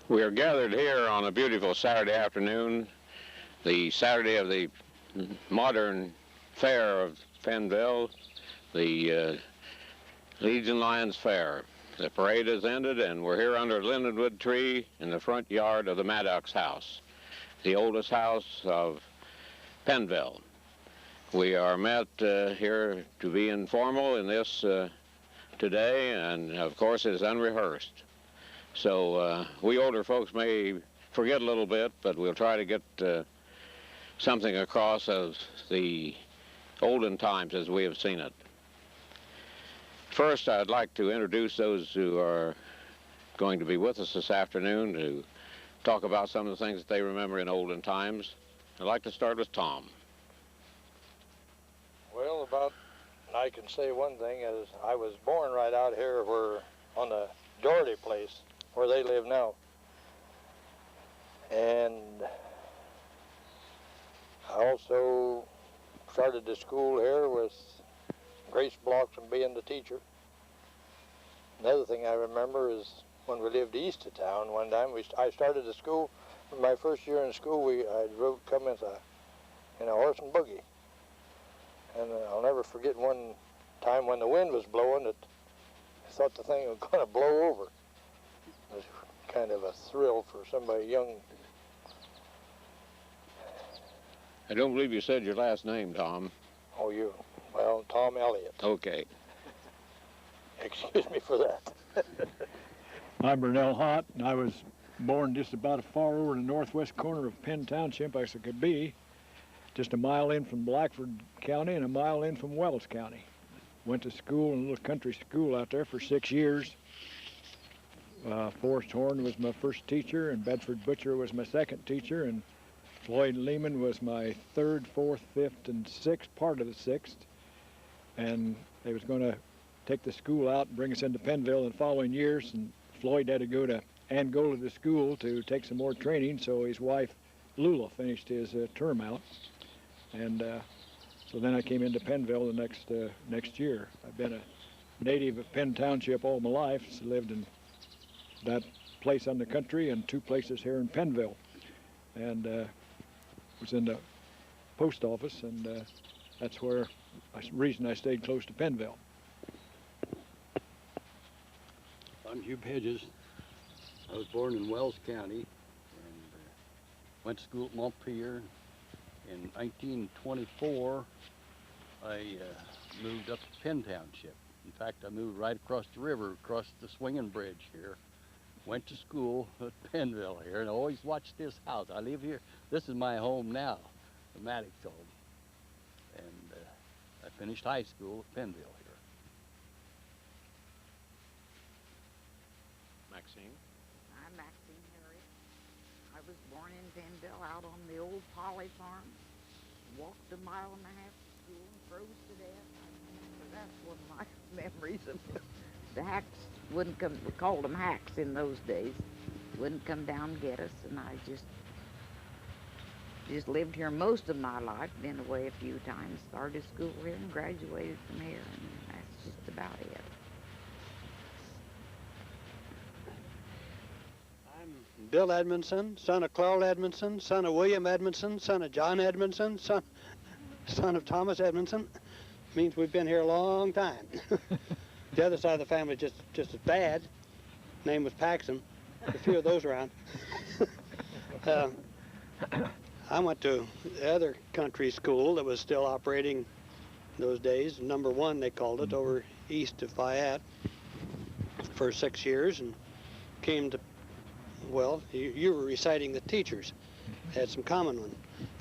We are gathered here on a beautiful Saturday afternoon, the Saturday of the modern fair of Pennville, the Legion Lions Fair. The parade has ended, and we're here under a lindenwood tree in the front yard of the Maddox house, the oldest house of Pennville. We are met here to be informal in this today, and of course it is unrehearsed. So we older folks may forget a little bit, but we'll try to get something across of the olden times as we have seen it. First, I'd like to introduce those who are going to be with us this afternoon to talk about some of the things that they remember in olden times. I'd like to start with Tom. Well, I can say one thing is I was born right out here on the Doherty place where they live now. And I also started the school here with Grace blocks and being the teacher. Another thing I remember is when we lived east of town one time, I started the school. My first year in school, I come in a horse and buggy. And I'll never forget one time when the wind was blowing that I thought the thing was going to blow over. It was kind of a thrill for somebody young. I don't believe you said your last name, Tom. Oh, well, Tom Elliott. Okay. Excuse me for that. I'm Burnell Hott, and I was born just about as far over in the northwest corner of Penn Township as it could be, just a mile in from Blackford County and a mile in from Wells County. Went to school in a little country school out there for 6 years. Forrest Horn was my first teacher, and Bedford Butcher was my second teacher, and Floyd Lehman was my third, fourth, fifth, and sixth, part of the sixth. And they was going to take the school out and bring us into Pennville in the following years, and Floyd had to go to Angola to school to take some more training, so his wife Lula finished his term out. And so then I came into Pennville the next year. I've been a native of Penn Township all my life, so lived in that place on the country and 2 places here in Pennville. And was in the post office, and that's where the reason I stayed close to Pennville. I'm Hugh Hedges. I was born in Wells County and went to school at Montpelier. In 1924, I moved up to Penn Township. In fact, I moved right across the river, across the swinging bridge here. Went to school at Pennville here, and I always watched this house. I live here. This is my home now, the Maddox home. And I finished high school at Pennville here. Maxine? I'm Maxine Harry. I was born in Pennville out on the old Polly farm. Walked a mile and a half to school and froze to death. That's one of my memories of the hacks wouldn't come, we called them hacks in those days, wouldn't come down and get us, and I just lived here most of my life, been away a few times, started school here and graduated from here, and that's just about it. I'm Bill Edmondson, son of Clarl Edmondson, son of William Edmondson, son of John Edmondson, son of Thomas Edmondson. Means we've been here a long time. The other side of the family just as bad. Name was Paxson. A few of those around. I went to the other country school that was still operating those days. Number 1, they called it, over east of Fayette for 6 years, and came to, well, you were reciting the teachers. Had some common one.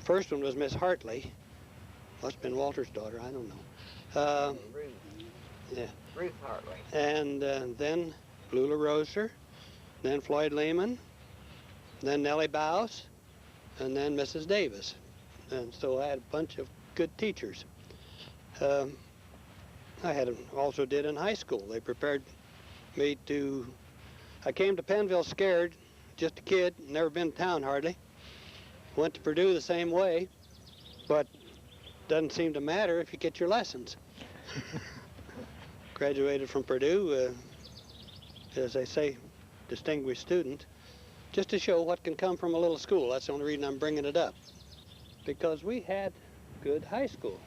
First one was Miss Hartley. Must have been Walter's daughter, I don't know. Yeah. Ruth Hartley. And then Lula Roser, then Floyd Lehman, then Nellie Bouse, and then Mrs. Davis. And so I had a bunch of good teachers. I also did in high school. They prepared me to, I came to Pennville scared, just a kid, never been to town hardly. Went to Purdue the same way, but doesn't seem to matter if you get your lessons. Graduated from Purdue, as they say, distinguished student. just to show what can come from a little school. That's the only reason I'm bringing it up. Because we had good high school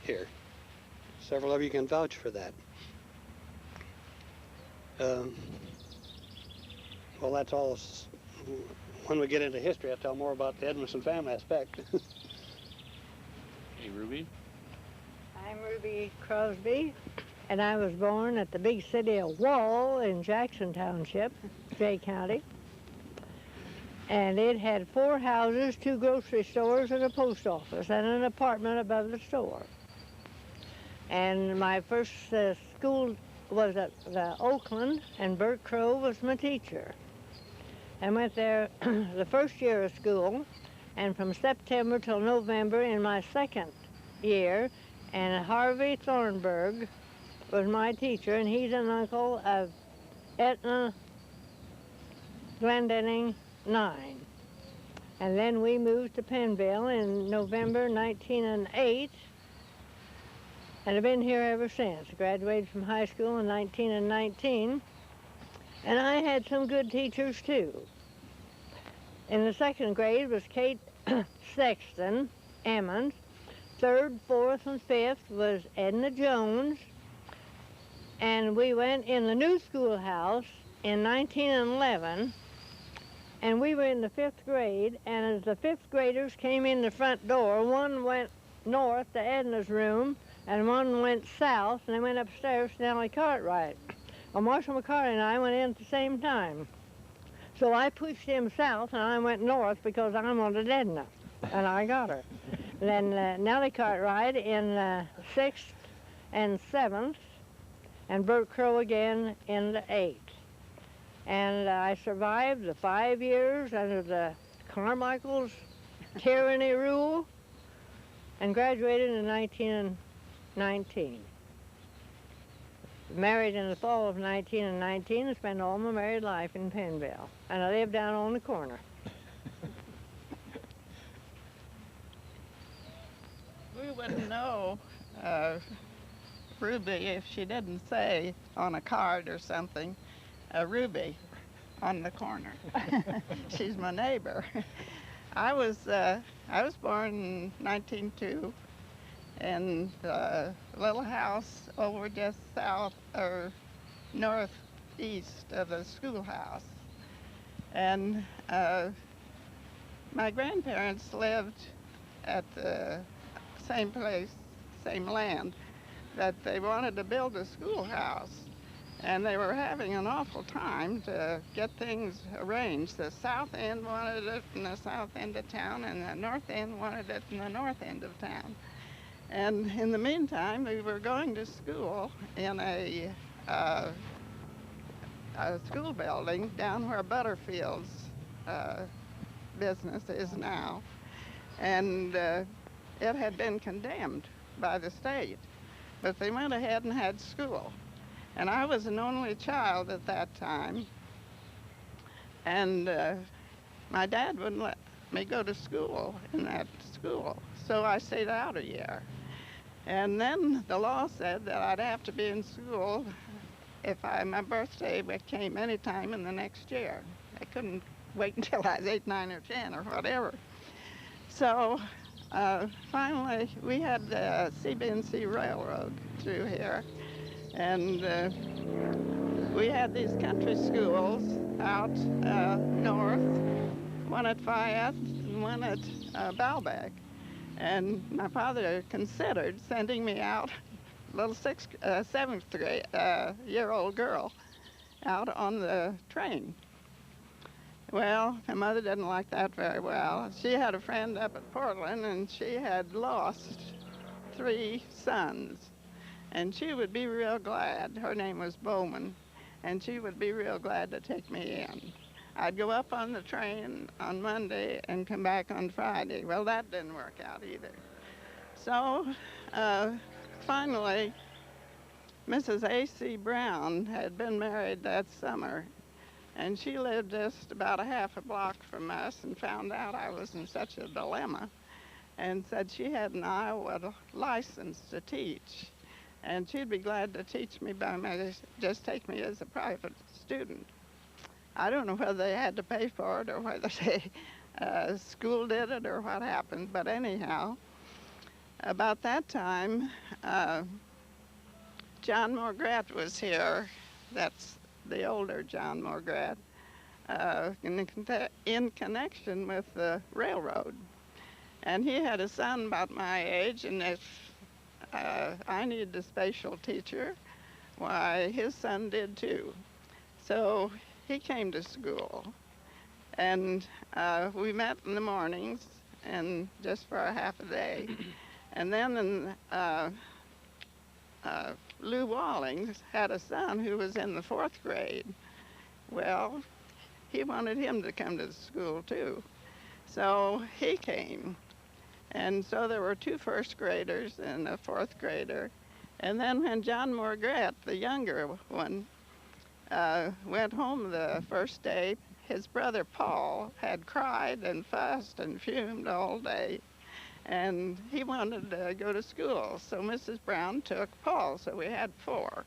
here. Several of you can vouch for that. Well, that's all. When we get into history, I'll tell more about the Edmondson family aspect. Hey, Ruby. I'm Ruby Crosby, and I was born at the big city of Wall in Jackson Township, Jay County. And it had 4 houses, 2 grocery stores, and a post office, and an apartment above the store. And my first school was at Oakland, and Bert Crow was my teacher. I went there the first year of school, and from September till November in my second year, and Harvey Thornburg was my teacher, and he's an uncle of Etna Glendenning 9. And then we moved to Pennville in November 1908, and I've been here ever since. Graduated from high school in 1919, and I had some good teachers too. In the second grade was Kate Sexton Emmons. Third, fourth, and fifth was Edna Jones. And we went in the new schoolhouse in 1911, and we were in the 5th grade, and as the 5th graders came in the front door, one went north to Edna's room, and one went south, and they went upstairs to Nellie Cartwright. Well, Marshall McCarty and I went in at the same time. So I pushed him south, and I went north because I wanted Edna, and I got her. Then Nellie Cartwright in 6th and 7th, and Bert Crow again in the 8th. And I survived the 5 years under the Carmichael's tyranny rule, and graduated in 1919. Married in the fall of 1919 and spent all my married life in Pennville. And I live down on the corner. We wouldn't know Ruby if she didn't say on a card or something, Ruby on the corner. She's my neighbor. I was born in 1902 in a little house over just south or northeast of the schoolhouse. And my grandparents lived at the same place, same land, that they wanted to build a schoolhouse. And they were having an awful time to get things arranged. The south end wanted it in the south end of town, and the north end wanted it in the north end of town. And in the meantime, we were going to school in a school building down where Butterfield's business is now. And it had been condemned by the state, but they went ahead and had school. And I was an only child at that time, and my dad wouldn't let me go to school in that school, so I stayed out a year. And then the law said that I'd have to be in school if my birthday came any time in the next year. I couldn't wait until I was 8, 9, or 10 or whatever. So finally, we had the CB&C Railroad through here. And we had these country schools out north, one at Fayette and one at Baalbek. And my father considered sending me out, little 7th grade year-old girl, out on the train. Well, my mother didn't like that very well. She had a friend up at Portland, and she had lost 3 sons. And she would be real glad. Her name was Bowman, and she would be real glad to take me in. I'd go up on the train on Monday and come back on Friday. Well, that didn't work out either. So finally, Mrs. A.C. Brown had been married that summer, and she lived just about a half a block from us, and found out I was in such a dilemma, and said she had an Iowa license to teach. And she'd be glad to teach me just take me as a private student. I don't know whether they had to pay for it or whether they school did it or what happened, but anyhow, about that time, John Morgrat was here. That's the older John Morgrat, in connection with the railroad. And he had a son about my age, and if I needed a special teacher, why, his son did too. So he came to school, and we met in the mornings, and just for a half a day. And then Lou Walling had a son who was in the 4th grade. Well, he wanted him to come to the school too. So he came. And so there were 2 first graders and a 4th grader. And then when John Morgrat, the younger one, went home the first day, his brother Paul had cried and fussed and fumed all day. And he wanted to go to school, so Mrs. Brown took Paul, so we had 4.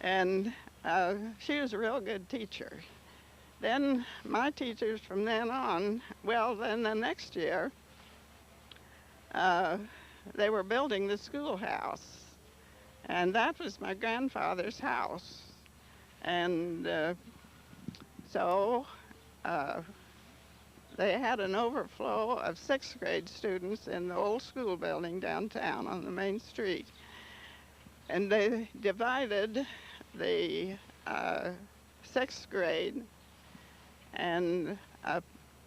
And she was a real good teacher. Then my teachers from then on, well, then the next year, they were building the schoolhouse. And that was my grandfather's house. And so they had an overflow of 6th grade students in the old school building downtown on the main street. And they divided the 6th grade and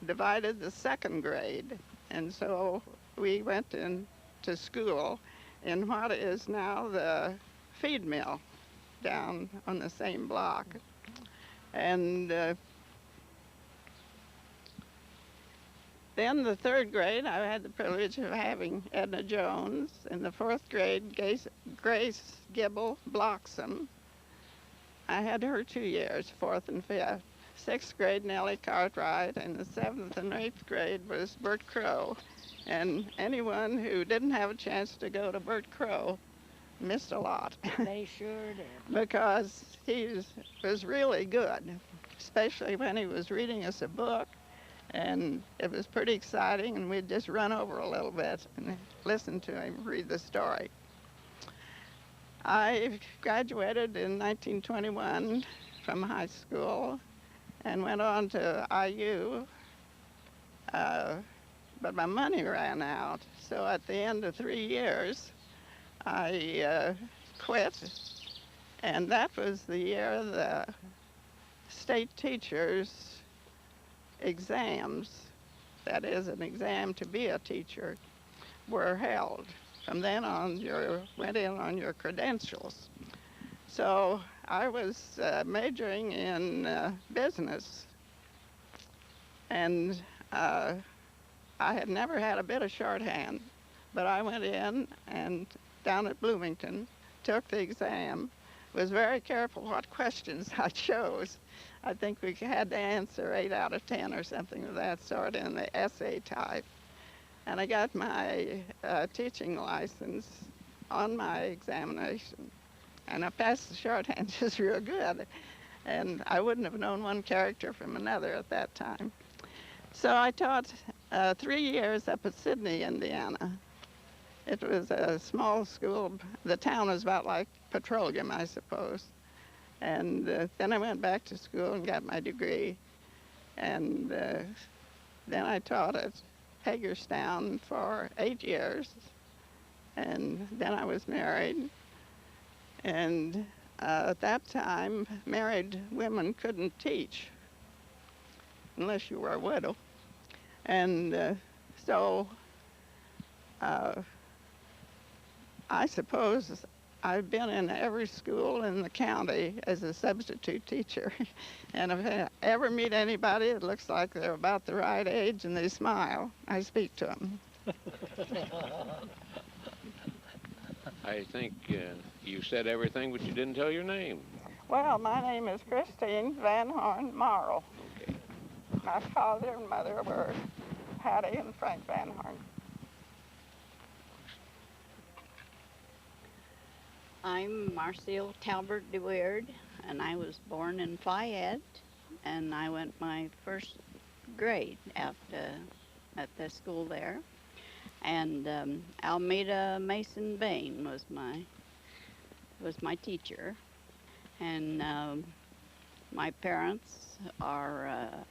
divided the 2nd grade. And so we went into school in what is now the feed mill down on the same block. And then the 3rd grade, I had the privilege of having Edna Jones. In the 4th grade, Grace Gibble Bloxham. I had her 2 years, 4th and 5th. 6th grade, Nellie Cartwright, and the 7th and 8th grade was Bert Crow. And anyone who didn't have a chance to go to Bert Crow missed a lot. They sure did. Because he was really good, especially when he was reading us a book. And it was pretty exciting, and we'd just run over a little bit and listen to him read the story. I graduated in 1921 from high school and went on to IU, but my money ran out. So at the end of 3 years, I quit, and that was the year the state teachers' exams, that is an exam to be a teacher, were held. From then on, you went in on your credentials. So I was majoring in business, and I had never had a bit of shorthand, but I went in and down at Bloomington, took the exam, was very careful what questions I chose. I think we had to answer 8 out of 10 or something of that sort in the essay type. And I got my teaching license on my examination. And I passed the shorthand just real good. And I wouldn't have known one character from another at that time. So I taught 3 years up at Sydney, Indiana. It was a small school. The town was about like Petroleum, I suppose. And then I went back to school and got my degree. And then I taught at Hagerstown for 8 years. And then I was married. And at that time, married women couldn't teach unless you were a widow. And so I suppose I've been in every school in the county as a substitute teacher. And if I ever meet anybody that looks like they're about the right age and they smile, I speak to them. I think you said everything, but you didn't tell your name. Well, my name is Christine Van Horn Morrow. Okay. My father and mother were Hattie and Frank Van Horn. I'm Marcille Talbert DeWeird, and I was born in Fayette and I went my first grade at the school there. And Almeda Mason Bain was my teacher, and my parents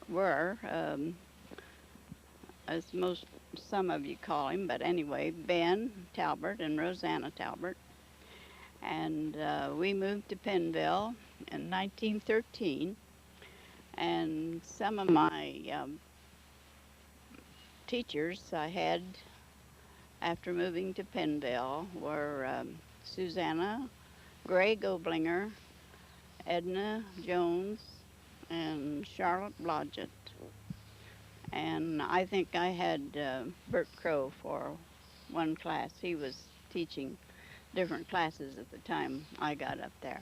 were, as some of you call him, but anyway, Ben Talbert and Rosanna Talbert. And we moved to Pennville in 1913, and some of my teachers I had after moving to Pennville were Susanna Gray Goblinger, Edna Jones, and Charlotte Blodgett. And I think I had Bert Crow for one class. He was teaching different classes at the time I got up there.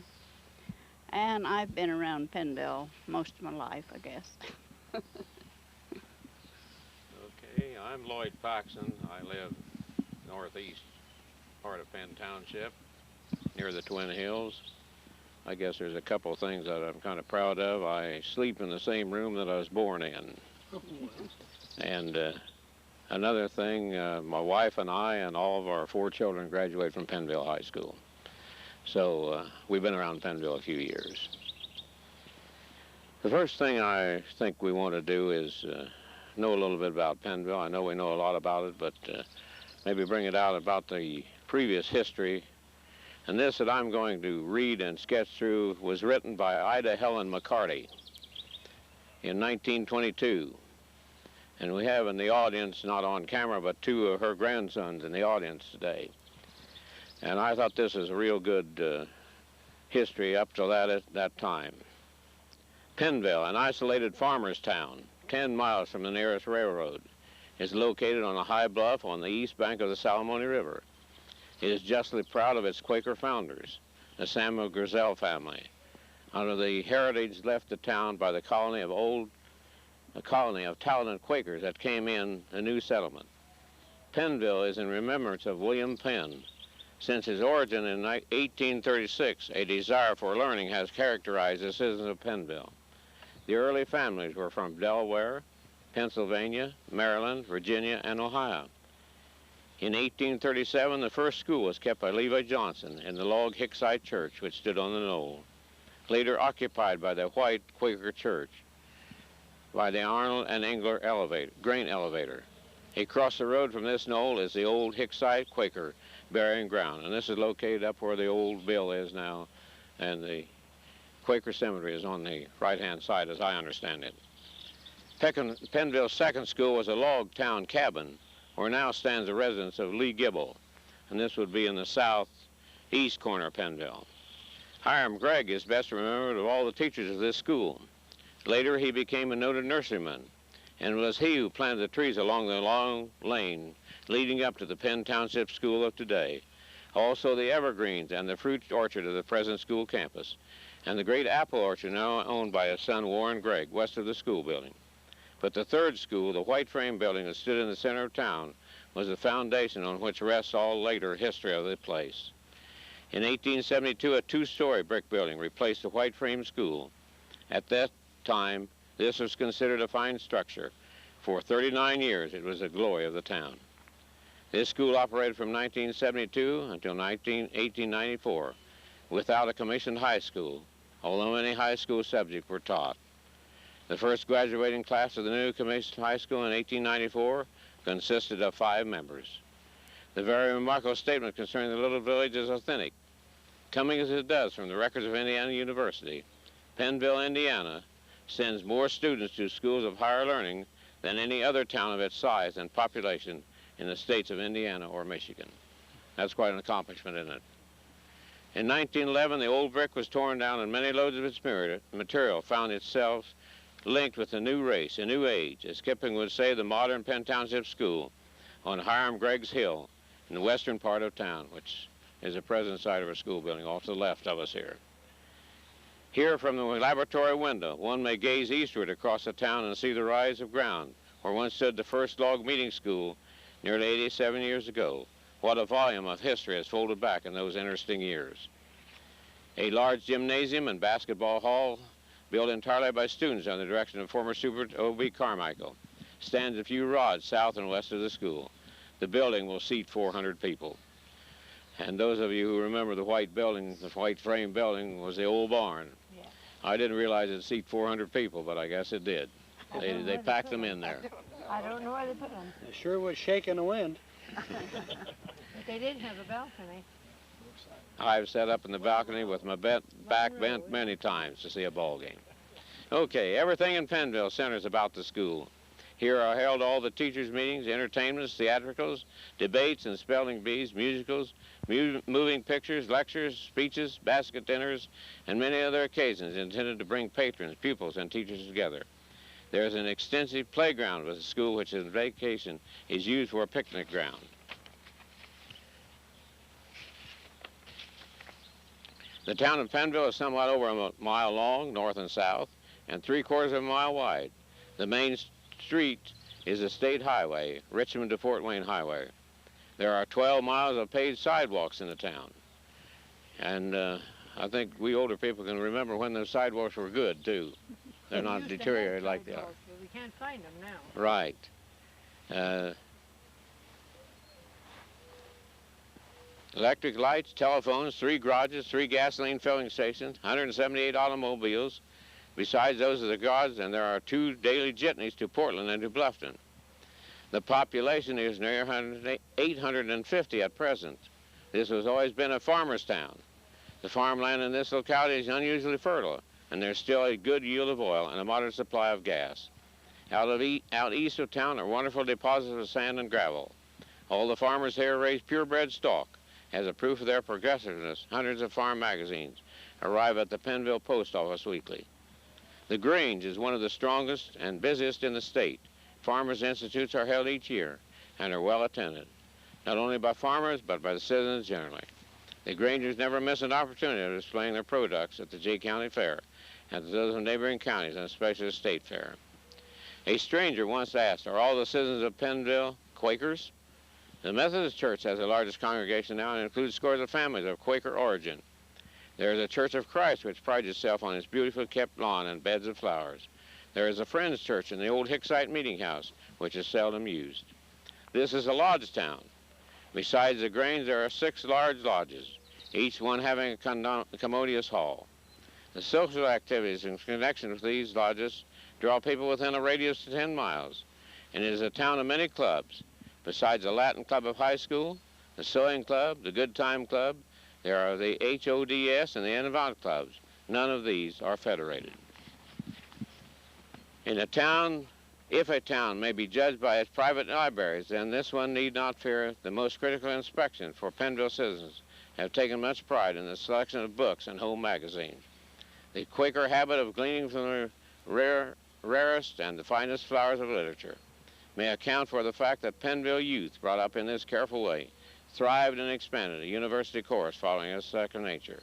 And I've been around Pennville most of my life, I guess. Okay, I'm Lloyd Paxson. I live northeast part of Penn Township, near the Twin Hills. I guess there's a couple of things that I'm kind of proud of. I sleep in the same room that I was born in. And another thing, my wife and I and all of our 4 children graduated from Pennville High School. So we've been around Pennville a few years. The first thing I think we want to do is know a little bit about Pennville. I know we know a lot about it, but maybe bring it out about the previous history. And this that I'm going to read and sketch through was written by Ida Helen McCarty in 1922. And we have in the audience, not on camera, but 2 of her grandsons in the audience today. And I thought this was a real good history up to that time. Pennville, an isolated farmer's town, 10 miles from the nearest railroad, is located on a high bluff on the east bank of the Salamone River. It is justly proud of its Quaker founders, the Samuel Grizzell family, under the heritage left the town by the colony of talented Quakers that came in the new settlement. Pennville is in remembrance of William Penn. Since his origin in 1836, a desire for learning has characterized the citizens of Pennville. The early families were from Delaware, Pennsylvania, Maryland, Virginia, and Ohio. In 1837, the first school was kept by Levi Johnson in the log Hicksite Church, which stood on the knoll, later occupied by the white Quaker Church, by the Arnold and Engler grain elevator. Across the road from this knoll is the old Hicksite Quaker burying ground, and this is located up where the old mill is now, and the Quaker cemetery is on the right-hand side, as I understand it. Pennville's second school was a log town cabin, where now stands the residence of Lee Gibble, and this would be in the southeast corner of Pennville. Hiram Gregg is best remembered of all the teachers of this school. Later, he became a noted nurseryman, and it was he who planted the trees along the long lane leading up to the Penn Township School of today, also the evergreens and the fruit orchard of the present school campus, and the great apple orchard now owned by his son Warren Gregg, west of the school building. But the third school, the white frame building that stood in the center of town, was the foundation on which rests all later history of the place. In 1872, a 2-story brick building replaced the white frame school. At that time, this was considered a fine structure. For 39 years, it was the glory of the town. This school operated from 1972 until 1894 without a commissioned high school, although many high school subjects were taught. The first graduating class of the new commissioned high school in 1894 consisted of 5 members. The very remarkable statement concerning the little village is authentic. Coming as it does from the records of Indiana University, Pennville, Indiana, sends more students to schools of higher learning than any other town of its size and population in the states of Indiana or Michigan. That's quite an accomplishment, isn't it? In 1911, the old brick was torn down and many loads of its material found itself linked with a new race, a new age, as Kipling would say, the modern Penn Township School on Hiram Gregg's Hill in the western part of town, which is the present site of our school building off to the left of us here. Here from the laboratory window, one may gaze eastward across the town and see the rise of ground where once stood the first log meeting school nearly 87 years ago. What a volume of history has folded back in those interesting years. A large gymnasium and basketball hall built entirely by students under the direction of former Super O.B. Carmichael, stands a few rods south and west of the school. The building will seat 400 people. And those of you who remember the white building, the white frame building, was the old barn. Yeah. I didn't realize it'd seat 400 people, but I guess it did. They packed them in there. I don't know where they put them. It sure was shaking the wind. But they did have a balcony. I've sat up in the balcony with my back bent many times to see a ball game. Okay, everything in Pennville centers about the school. Here are held all the teachers' meetings, entertainments, theatricals, debates and spelling bees, musicals, moving pictures, lectures, speeches, basket dinners, and many other occasions intended to bring patrons, pupils, and teachers together. There is an extensive playground with the school, which in vacation is used for a picnic ground. The town of Pennville is somewhat over a mile long, north and south, and 3/4 of a mile wide. The main street is a state highway, Richmond to Fort Wayne Highway. There are 12 miles of paved sidewalks in the town. And I think we older people can remember when those sidewalks were good, too. They're not deteriorated like they are. But we can't find them now. Right. Electric lights, telephones, 3 garages, 3 gasoline filling stations, 178 automobiles. Besides those of the guards, and there are 2 daily jitneys to Portland and to Bluffton. The population is near 850 at present. This has always been a farmer's town. The farmland in this locality is unusually fertile, and there's still a good yield of oil and a moderate supply of gas. Out east of town are wonderful deposits of sand and gravel. All the farmers here raise purebred stock. As a proof of their progressiveness, hundreds of farm magazines arrive at the Pennville Post Office weekly. The Grange is one of the strongest and busiest in the state. Farmers' institutes are held each year and are well attended, not only by farmers, but by the citizens generally. The Grangers never miss an opportunity of displaying their products at the Jay County Fair and those of neighboring counties, and especially the State Fair. A stranger once asked, are all the citizens of Pennville Quakers? The Methodist Church has the largest congregation now and includes scores of families of Quaker origin. There is a Church of Christ which prides itself on its beautifully kept lawn and beds of flowers. There is a Friends Church in the old Hicksite Meeting House, which is seldom used. This is a lodge town. Besides the Grange, there are 6 large lodges, each one having a commodious hall. The social activities in connection with these lodges draw people within a radius of 10 miles, and it is a town of many clubs. Besides the Latin Club of High School, the Sewing Club, the Good Time Club, there are the HODS and the Avant clubs. None of these are federated. In a town, if a town may be judged by its private libraries, then this one need not fear the most critical inspection, for Pennville citizens have taken much pride in the selection of books and home magazines. The Quaker habit of gleaning from the rarest and the finest flowers of literature may account for the fact that Pennville youth, brought up in this careful way, thrived and expanded a university course following as second nature.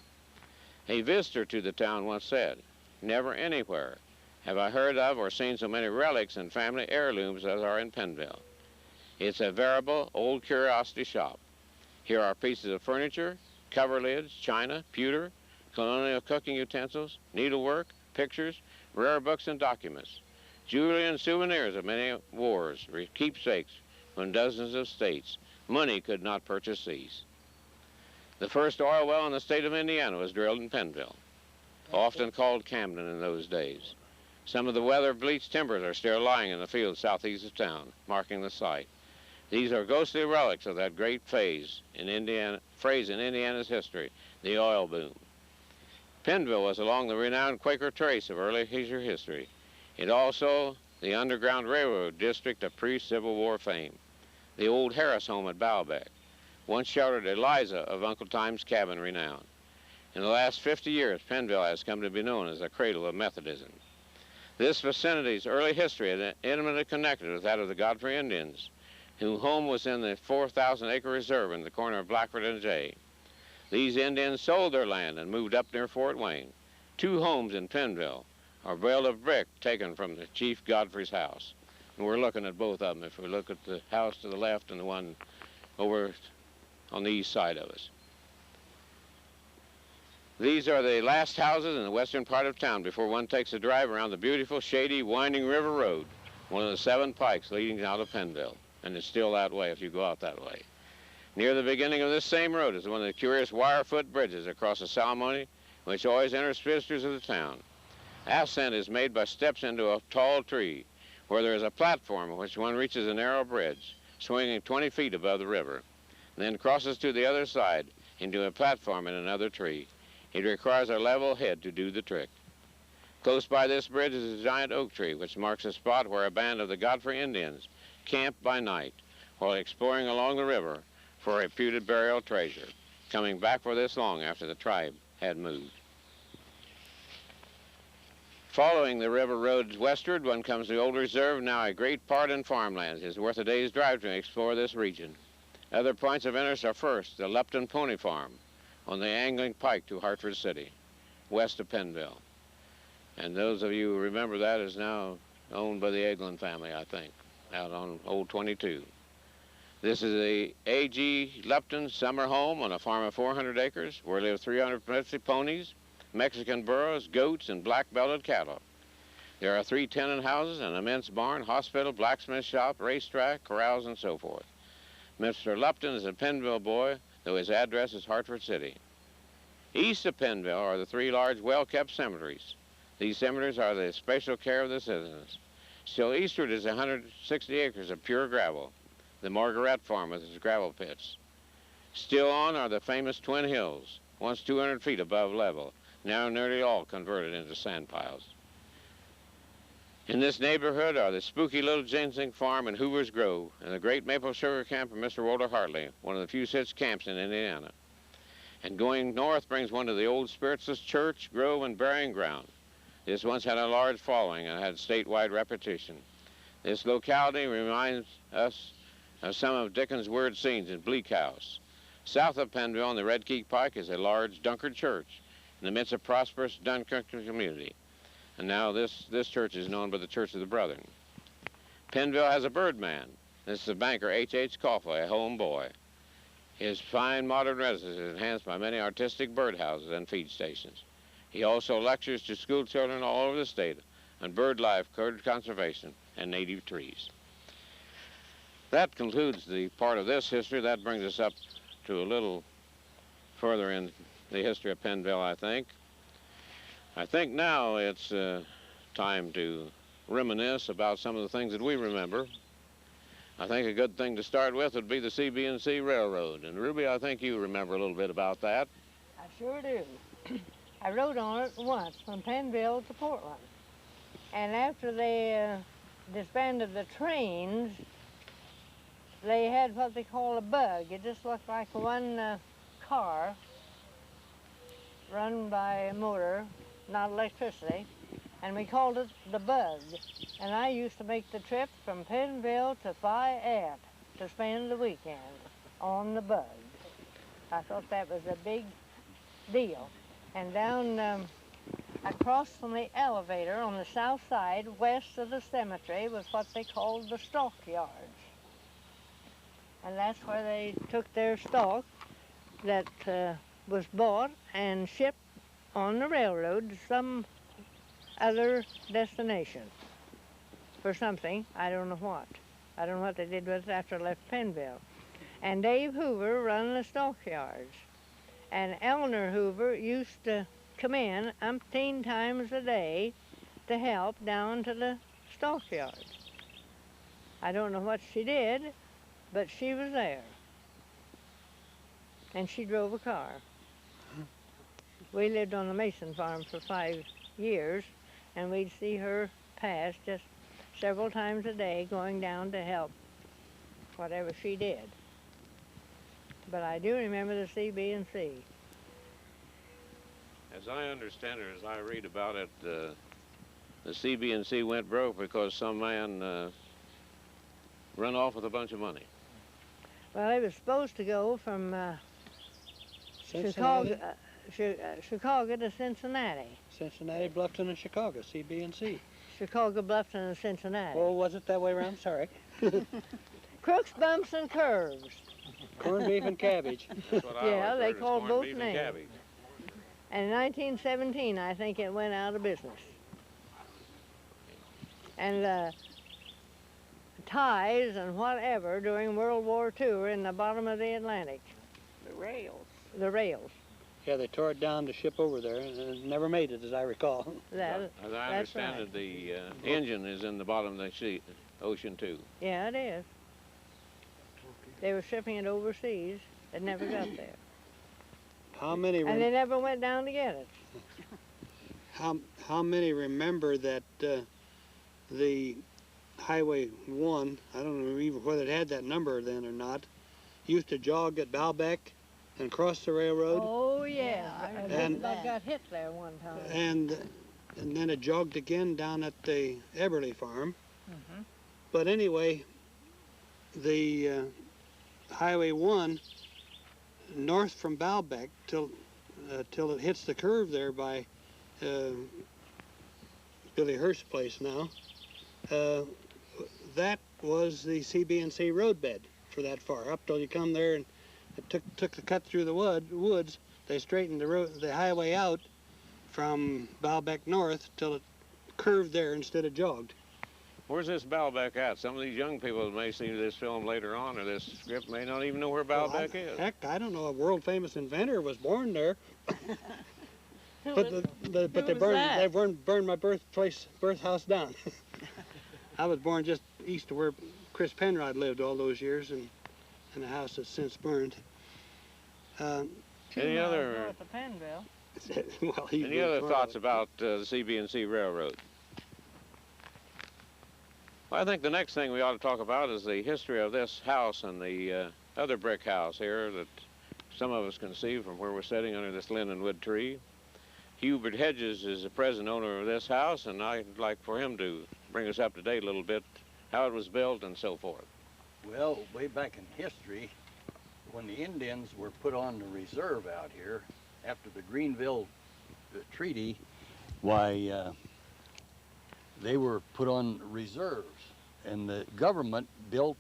A visitor to the town once said, never anywhere have I heard of or seen so many relics and family heirlooms as are in Pennville. It's a veritable old curiosity shop. Here are pieces of furniture, cover lids, china, pewter, colonial cooking utensils, needlework, pictures, rare books and documents, jewelry and souvenirs of many wars, keepsakes from dozens of states. Money could not purchase these. The first oil well in the state of Indiana was drilled in Pennville, often called Camden in those days. Some of the weather-bleached timbers are still lying in the fields southeast of town, marking the site. These are ghostly relics of that great phrase in Indiana's history, the oil boom. Pennville was along the renowned Quaker trace of early leisure history. It also the Underground Railroad district of pre-Civil War fame. The old Harris home at Baalbek once sheltered Eliza of Uncle Tom's Cabin renown. In the last 50 years, Pennville has come to be known as the cradle of Methodism. This vicinity's early history is intimately connected with that of the Godfrey Indians, whose home was in the 4,000-acre reserve in the corner of Blackford and Jay. These Indians sold their land and moved up near Fort Wayne. 2 homes in Pennville are built of brick taken from the Chief Godfrey's house. And we're looking at both of them if we look at the house to the left and the one over on the east side of us. These are the last houses in the western part of town before one takes a drive around the beautiful, shady, winding river road, one of the 7 pikes leading out of Pennville, and it's still that way if you go out that way. Near the beginning of this same road is one of the curious wire-foot bridges across the Salmone, which always enters visitors of the town. Ascent is made by steps into a tall tree, where there is a platform on which one reaches a narrow bridge, swinging 20 feet above the river, and then crosses to the other side into a platform in another tree. It requires a level head to do the trick. Close by this bridge is a giant oak tree, which marks a spot where a band of the Godfrey Indians camped by night while exploring along the river for a reputed burial treasure, coming back for this long after the tribe had moved. Following the river roads westward, one comes to the old reserve, now a great part in farmlands. It's worth a day's drive to explore this region. Other points of interest are first, the Lupton Pony Farm on the angling pike to Hartford City, west of Pennville. And those of you who remember that is now owned by the Eglin family, I think, out on Old 22. This is the A.G. Lupton summer home on a farm of 400 acres where live 350 ponies, Mexican burros, goats, and black-belted cattle. There are 3 tenant houses, an immense barn, hospital, blacksmith shop, racetrack, corrals, and so forth. Mr. Lupton is a Pennville boy, though his address is Hartford City. East of Pennville are the 3 large, well-kept cemeteries. These cemeteries are the special care of the citizens. Still eastward is 160 acres of pure gravel, the Margaret Farm with its gravel pits. Still on are the famous Twin Hills, once 200 feet above level, now nearly all converted into sand piles. In this neighborhood are the spooky little ginseng farm in Hoover's Grove and the great maple sugar camp of Mr. Walter Hartley, one of the few such camps in Indiana. And going north brings one to the old Spiritless Church, Grove, and Burying Ground. This once had a large following and had statewide reputation. This locality reminds us of some of Dickens' weird scenes in Bleak House. South of Pennville on the Red Key Pike is a large Dunkard church in the midst of prosperous Dunkard community. And now this church is known by the Church of the Brethren. Pennville has a birdman. This is the banker H.H. Coughley, a home boy. His fine modern residence is enhanced by many artistic birdhouses and feed stations. He also lectures to school children all over the state on bird life, bird conservation, and native trees. That concludes the part of this history. That brings us up to a little further in the history of Pennville, I think. I think now it's time to reminisce about some of the things that we remember. I think a good thing to start with would be the CB&C Railroad. And Ruby, I think you remember a little bit about that. I sure do. I rode on it once from Pennville to Portland. And after they disbanded the trains, they had what they call a bug. It just looked like one car run by a motor, not electricity, and we called it the bug. And I used to make the trip from Pennville to Fayette to spend the weekend on the bug. I thought that was a big deal. And down across from the elevator on the south side, west of the cemetery, was what they called the stockyards. And that's where they took their stock that was bought and shipped on the railroad to some other destination for something. I don't know what. I don't know what they did with it after I left Pennville. And Dave Hoover run the stockyards. And Eleanor Hoover used to come in umpteen times a day to help down to the stockyards. I don't know what she did, but she was there. And she drove a car. We lived on the Mason farm for 5 years, and we'd see her pass just several times a day going down to help whatever she did. But I do remember the CB&C. As I understand it, as I read about it, the CB&C went broke because some man run off with a bunch of money. Well, it was supposed to go from Chicago to Cincinnati. Cincinnati, Bluffton, and Chicago, CB&C. Chicago, Bluffton, and Cincinnati. Oh, was it that way around? Sorry. Crooks, bumps, and curves. Corned beef and cabbage. That's what I Yeah, always they heard, is called corned both beef and names. cabbage. And in 1917, I think it went out of business. And ties and whatever during World War II were in the bottom of the Atlantic. The rails. The rails. Yeah, they tore it down to ship over there and it never made it, as I recall. As I understand it, the engine is in the bottom of the ocean too. Yeah, it is. They were shipping it overseas. It never got there. How many? And they never went down to get it. How many remember that the Highway 1, I don't know even whether it had that number then or not, used to jog at Baalbek and cross the railroad? Oh, yeah. And I got hit there one time. And then it jogged again down at the Eberly farm. Mm-hmm. But anyway, the Highway 1 north from Baalbek till it hits the curve there by Billy Hurst's place now, that was the CB&C roadbed for that far up till you come there, and it took the cut through the woods. They straightened the highway out from Baalbek north till it curved there instead of jogged. Where's this Baalbek at? Some of these young people that may see this film later on or this script may not even know where Baalbek is. Heck, I don't know. A world-famous inventor was born there. But they burned my birth house down. I was born just east of where Chris Penrod lived all those years, and in a house that's since burned. Any other North of Pennville. Well, any other thoughts about the CB&C Railroad? Well, I think the next thing we ought to talk about is the history of this house and the other brick house here that some of us can see from where we're sitting under this lindenwood tree. Hubert Hedges is the present owner of this house, and I'd like for him to bring us up to date a little bit, how it was built and so forth. Well, way back in history, when the Indians were put on the reserve out here, after the Greenville Treaty, why, they were put on reserves, and the government built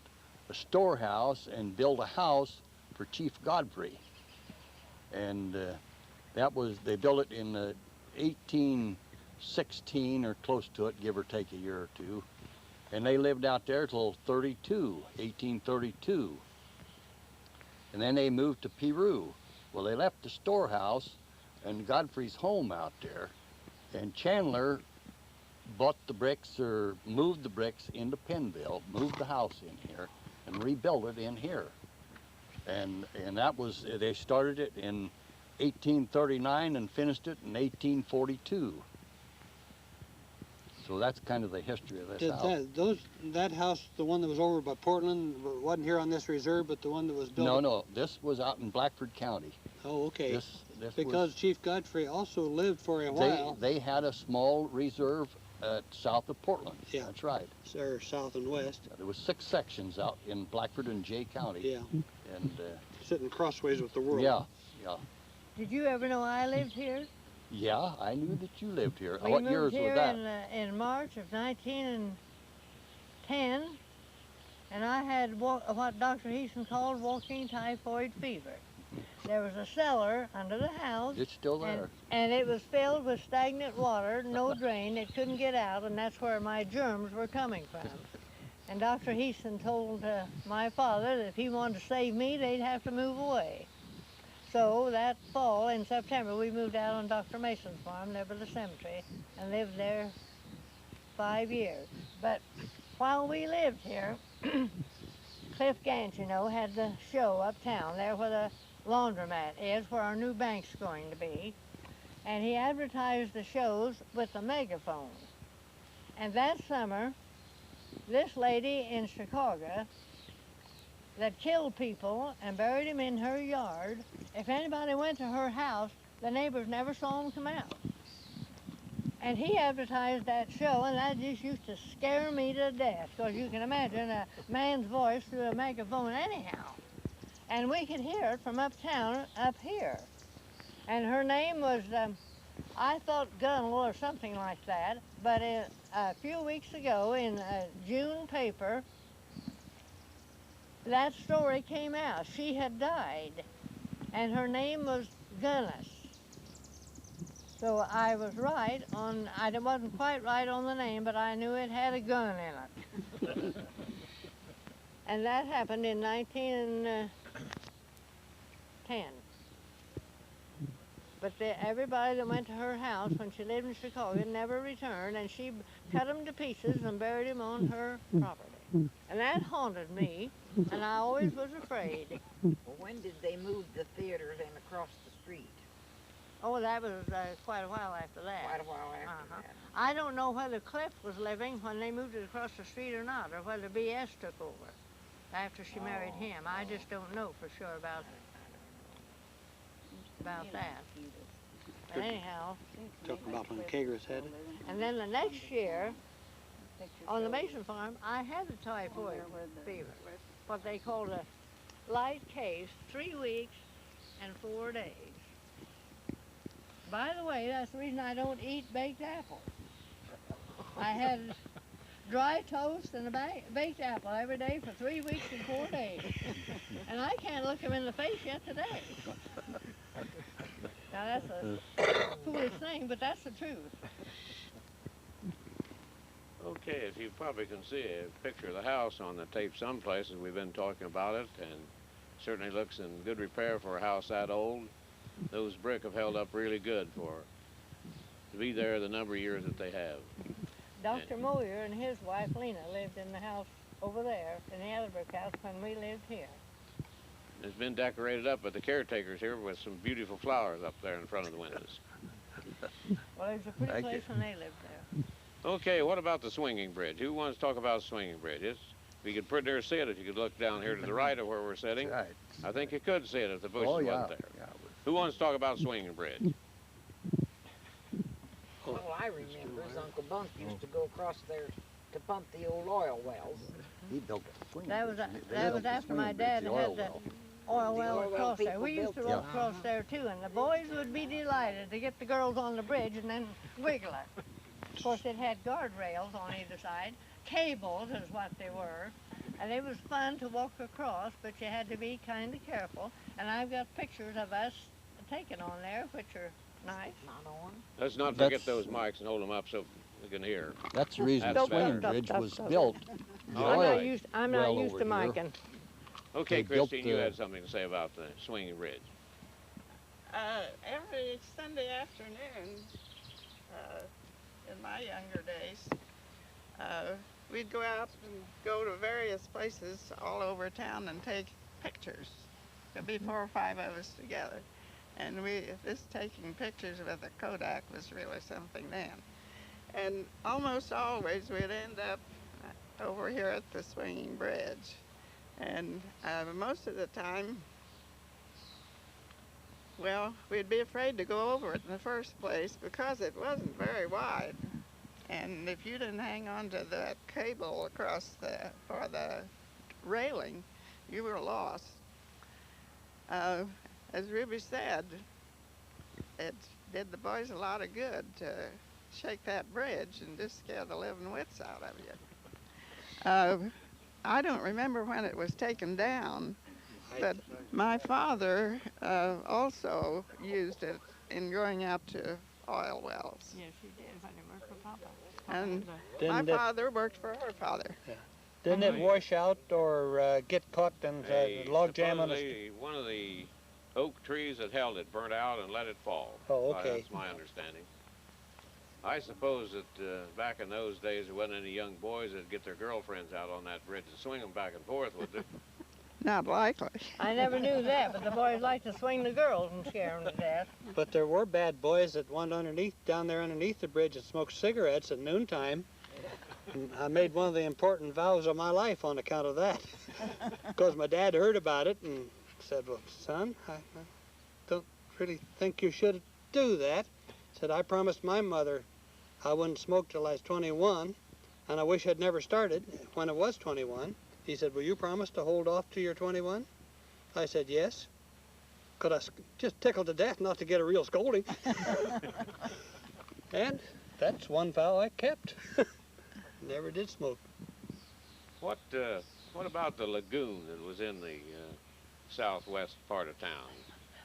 a storehouse and built a house for Chief Godfrey. And they built it in 1816 or close to it, give or take a year or two. And they lived out there till 1832. And then they moved to Peru. Well, they left the storehouse and Godfrey's home out there, and Chandler bought the bricks or moved the bricks into Pennville, moved the house in here, and rebuilt it in here. And that was, they started it in 1839 and finished it in 1842. So that's kind of the history of this house. That house, the one that was over by Portland, wasn't here on this reserve, but the one that was built? No, this was out in Blackford County. Oh, okay. This because Chief Godfrey also lived for a while. They had a small reserve south of Portland. Yeah. That's right. Or south and west. There was 6 sections out in Blackford and Jay County. Yeah. And sitting crossways with the world. yeah, yeah. Did you ever know I lived here? Yeah, I knew that you lived here. We What moved years here was that? in March of 1910, and I had what Dr. Heason called walking typhoid fever. There was a cellar under the house. It's still there. And it was filled with stagnant water, no drain. It couldn't get out, and that's where my germs were coming from. And Dr. Heason told my father that if he wanted to save me, they'd have to move away. So that fall, in September, we moved out on Dr. Mason's farm, there by the cemetery, and lived there 5 years. But while we lived here, Cliff Gant, you know, had the show uptown, there where the laundromat is, where our new bank's going to be. And he advertised the shows with a megaphone. And that summer, this lady in Chicago that killed people and buried them in her yard, if anybody went to her house, the neighbors never saw them come out. And he advertised that show, and that just used to scare me to death, because you can imagine a man's voice through a megaphone anyhow. And we could hear it from uptown up here. And her name was, I thought Gunnell or something like that, but a few weeks ago in a June paper, that story came out. She had died, and her name was Gunness. So I was right on, I wasn't quite right on the name, but I knew it had a gun in it. And that happened in 1910. But everybody that went to her house when she lived in Chicago never returned, and she cut them to pieces and buried them on her property. And that haunted me, and I always was afraid. Well, when did they move the theater then across the street? Oh, that was quite a while after that. Quite a while after that. I don't know whether Cliff was living when they moved it across the street or not, or whether B.S. took over after she married him. I just don't know for sure about that. But anyhow. Talking about when Kagras had it. And then the next year, on the Mason farm, I had the typhoid fever, what they called a light case, 3 weeks and 4 days. By the way, that's the reason I don't eat baked apples. I had dry toast and a baked apple every day for 3 weeks and 4 days. And I can't look him in the face yet today. Now that's a foolish thing, but that's the truth. Okay, if you probably can see a picture of the house on the tape some places, we've been talking about it, and certainly looks in good repair for a house that old. Those brick have held up really good to be there the number of years that they have. Dr. Moyer and his wife Lena lived in the house over there, in the other brick house, when we lived here. It's been decorated up by the caretakers here with some beautiful flowers up there in front of the windows. Well, it was a pretty place when they lived there. Okay, what about the swinging bridge? Who wants to talk about the swinging bridge? If you could pretty near see it, if you could look down here to the right of where we're sitting. Right. I think you could see it if the bushes wasn't there. Yeah. Who wants to talk about swinging bridge? All I remember is Uncle Bunk used to go across there to pump the old oil wells. He built a swinging That was bridge. They that built was the after swinging my bridge, dad the had oil the well. oil well oil well across there. people We used to built walk across there too, and the boys would be delighted to get the girls on the bridge and then wiggle it. Of course, it had guardrails on either side. Cables is what they were. And it was fun to walk across, but you had to be kind of careful. And I've got pictures of us taken on there, which are nice. Not on. Let's not forget those mics and hold them up so we can hear. That's the reason the That's swinging better. bridge was built. The All oil right. I'm not well used to over here. micing. Okay, They built Christine, you the- had something to say about the swinging bridge. Every Sunday afternoon, in my younger days, we'd go out and go to various places all over town and take pictures. There'd be 4 or 5 of us together. And this taking pictures with a Kodak was really something then. And almost always we'd end up over here at the swinging bridge. And most of the time, well, we'd be afraid to go over it in the first place because it wasn't very wide. And if you didn't hang on to that cable across for the railing, you were lost. As Ruby said, it did the boys a lot of good to shake that bridge and just scare the living wits out of you. I don't remember when it was taken down, but my father also used it in going out to oil wells. Yes, he did when he worked for Papa. And Didn't my it- father worked for her father. Didn't it wash out or get caught and log jam on the... Supposedly one of the oak trees that held it burnt out and let it fall. Oh, okay. That's my understanding. I suppose that back in those days there wasn't any young boys that'd get their girlfriends out on that bridge and swing them back and forth with it. Not likely. I never knew that, but the boys like to swing the girls and scare them to death. But there were bad boys that went down there underneath the bridge and smoked cigarettes at noontime. And I made one of the important vows of my life on account of that. Because my dad heard about it and said, well, son, I don't really think you should do that. Said, I promised my mother I wouldn't smoke till I was 21, and I wish I'd never started when I was 21. He said, will you promise to hold off till you're 21? I said, yes. Because I was just tickled to death not to get a real scolding. And that's one vow I kept. Never did smoke. What about the lagoon that was in the southwest part of town?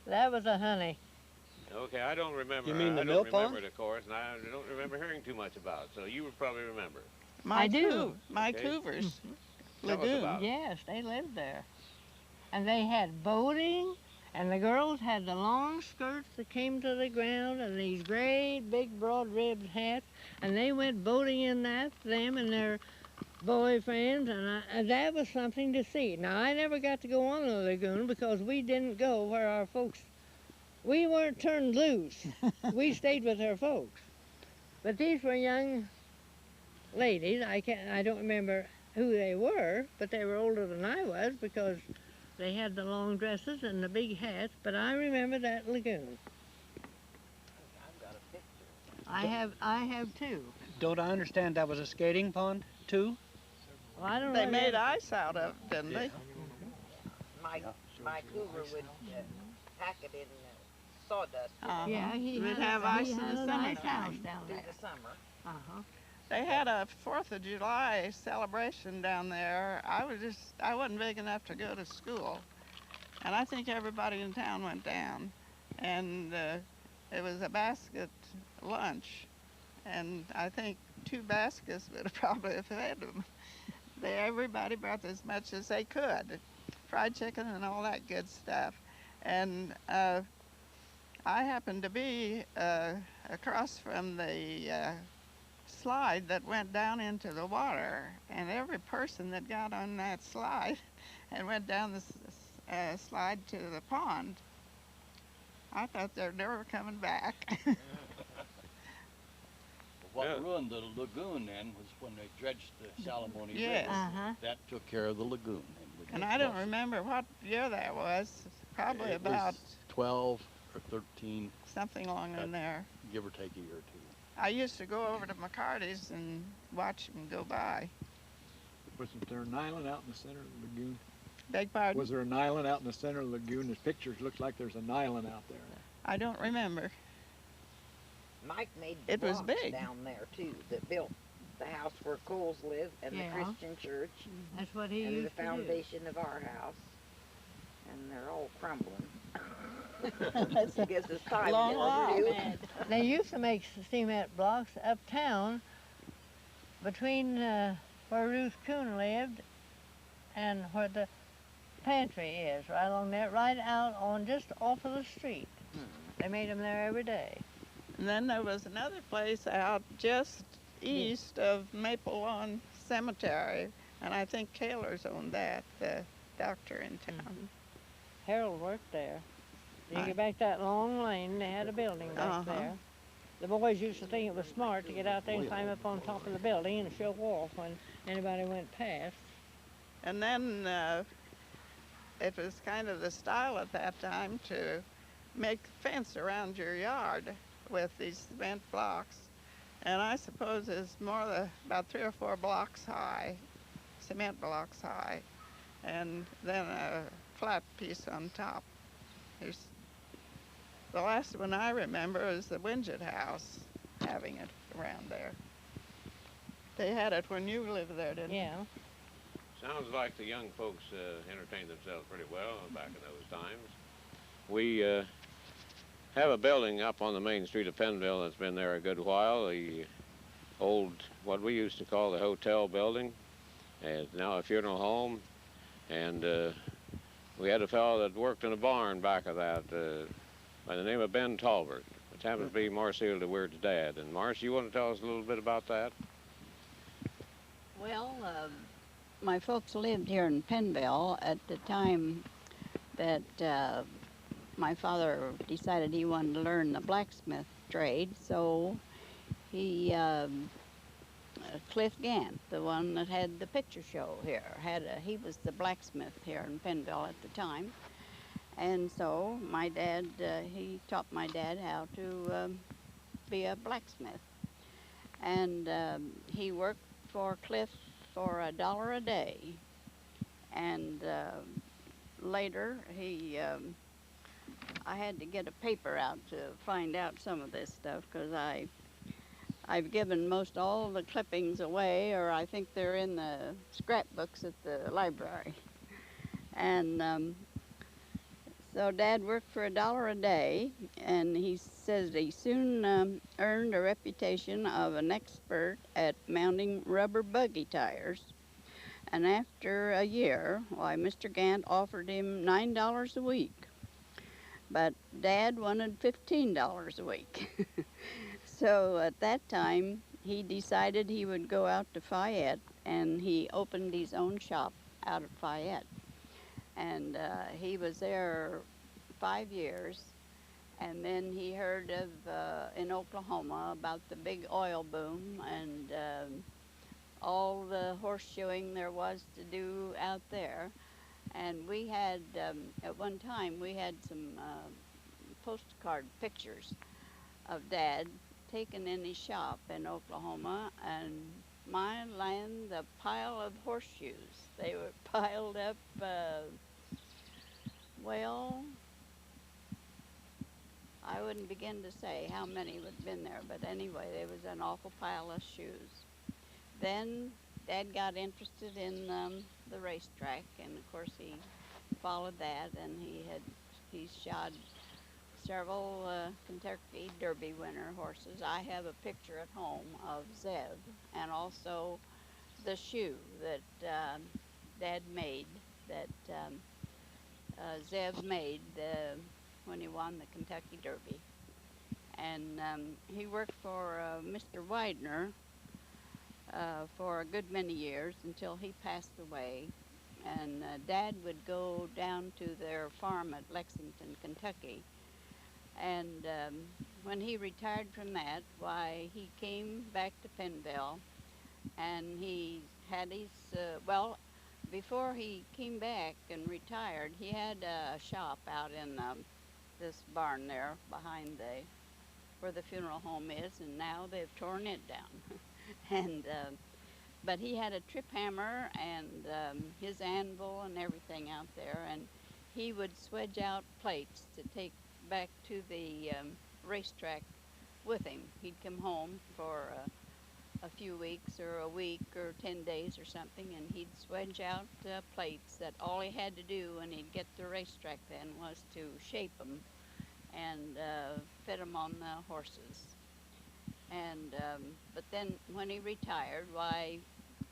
That was a honey. Okay, I don't remember. You mean the I mill don't remember pond? it, of course, and I don't remember hearing too much about it. So you would probably remember. I do. My Okay. Cougars Tell us Lagoon. about it. Yes, they lived there. And they had boating, and the girls had the long skirts that came to the ground and these great big broad-ribbed hats, and they went boating in that, them and their boyfriends, and that was something to see. Now, I never got to go on the lagoon because we didn't go where our folks, we weren't turned loose. We stayed with our folks. But these were young ladies. I don't remember who they were, but they were older than I was because they had the long dresses and the big hats, but I remember that lagoon. I've got a picture. I have too. Don't I understand that was a skating pond, too? Well, I don't They know. made ice out of it, didn't they? My Cougar would pack it in sawdust Yeah, he We'd had, have he ice in had the an ice summertime. house down through there. the summer. Uh-huh. They had a 4th of July celebration down there. I wasn't big enough to go to school. And I think everybody in town went down. And it was a basket lunch. And I think 2 baskets would have probably have fed them. Everybody brought as much as they could. Fried chicken and all that good stuff. And I happened to be across from the slide that went down into the water, and every person that got on that slide and went down the slide to the pond, I thought they're never coming back. What Yeah. ruined the lagoon then was when they dredged the Salamone Yes. River. Uh-huh. That took care of the lagoon. we And just I don't lost it. remember what year that was. Probably It about was 12 or 13, something along in there. give or take a year or two. I used to go over to McCarty's and watch them go by. Wasn't there an island out in the center of the lagoon? Beg pardon? Was there an island out in the center of the lagoon? The pictures look like there's an island out there. I don't remember. Mike made the It was blocks big. down there too, that built the house where Coles lived and Yeah. the Christian church That's what he and the used to do. foundation of our house. And they're all crumbling. I guess it's time Long to walk. do. They used to make cement blocks uptown between where Ruth Kuhn lived and where the pantry is, right along there, right out on just off of the street. They made them there every day. And then there was another place out just east of Maple Lawn Cemetery, and I think Kaler's owned that, the doctor in town. Harold worked there. You Right. get back that long lane, they had a building back Uh-huh. there. The boys used to think it was smart to get out there and climb up on top of the building and show off when anybody went past. And then it was kind of the style at that time to make a fence around your yard with these cement blocks. And I suppose it's about 3 or 4 blocks high, cement blocks high, and then a flat piece on top. The last one I remember is the Winget House having it around there. They had it when you lived there, didn't you? Yeah. Sounds like the young folks entertained themselves pretty well back in those times. We have a building up on the main street of Pennville that's been there a good while. The old, what we used to call the hotel building. It's now a funeral home. And we had a fellow that worked in a barn back of that by the name of Ben Talbert, which happens to be Marcia DeWeird's dad. And Marcia, you want to tell us a little bit about that? Well, my folks lived here in Pennville at the time that my father decided he wanted to learn the blacksmith trade, so he, Cliff Gant, the one that had the picture show here, he was the blacksmith here in Pennville at the time. And so my dad, he taught my dad how to be a blacksmith. And he worked for Cliff for $1 a day. And later I had to get a paper out to find out some of this stuff because I've given most all the clippings away, or I think they're in the scrapbooks at the library. And So Dad worked for $1 a day, and he says he soon earned a reputation of an expert at mounting rubber buggy tires. And after a year, why, Mr. Gant offered him $9 a week. But Dad wanted $15 a week. So at that time, he decided he would go out to Fayette, and he opened his own shop out at Fayette. And he was there 5 years, and then he heard of in Oklahoma about the big oil boom and all the horseshoeing there was to do out there. And we had, at one time, we had some postcard pictures of Dad taken in his shop in Oklahoma, and my land, the pile of horseshoes. They were piled up, well, I wouldn't begin to say how many would have been there, but anyway, there was an awful pile of shoes. Then Dad got interested in the racetrack, and of course he followed that, and he's shod several Kentucky Derby winner horses. I have a picture at home of Zeb, and also the shoe that Dad made, that Zeb made when he won the Kentucky Derby. And he worked for Mr. Widener for a good many years until he passed away. And Dad would go down to their farm at Lexington, Kentucky. And when he retired from that, why, he came back to Pennville, and he had his, well, before he came back and retired, he had a shop out in this barn there behind where the funeral home is, and now they've torn it down. And but he had a trip hammer and his anvil and everything out there, and he would swedge out plates to take back to the racetrack with him. He'd come home for a few weeks or a week or 10 days or something, and he'd swedge out plates that all he had to do when he'd get to the racetrack then was to shape them and fit them on the horses. And but then when he retired, why,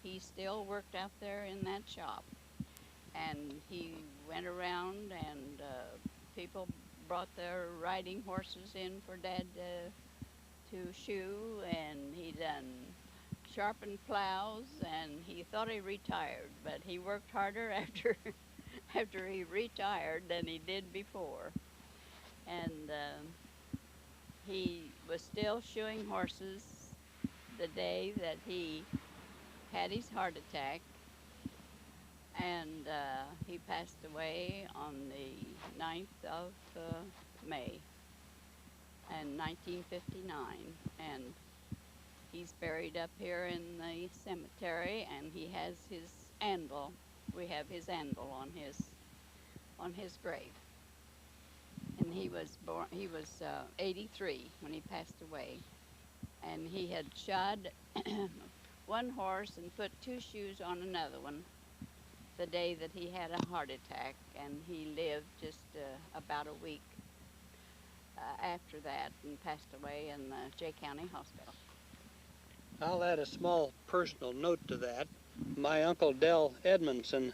he still worked out there in that shop, and he went around, and people brought their riding horses in for Dad to shoe, and he done sharpened plows, and he thought he retired, but he worked harder after he retired than he did before. And he was still shoeing horses the day that he had his heart attack, and he passed away on the 9th of May in 1959, and he's buried up here in the cemetery, and he has his anvil. We have his anvil on his grave. And he was 83 when he passed away, and he had shod one horse and put 2 shoes on another one the day that he had a heart attack, and he lived just about a week after that and passed away in the Jay County Hospital. I'll add a small personal note to that. My Uncle Del Edmondson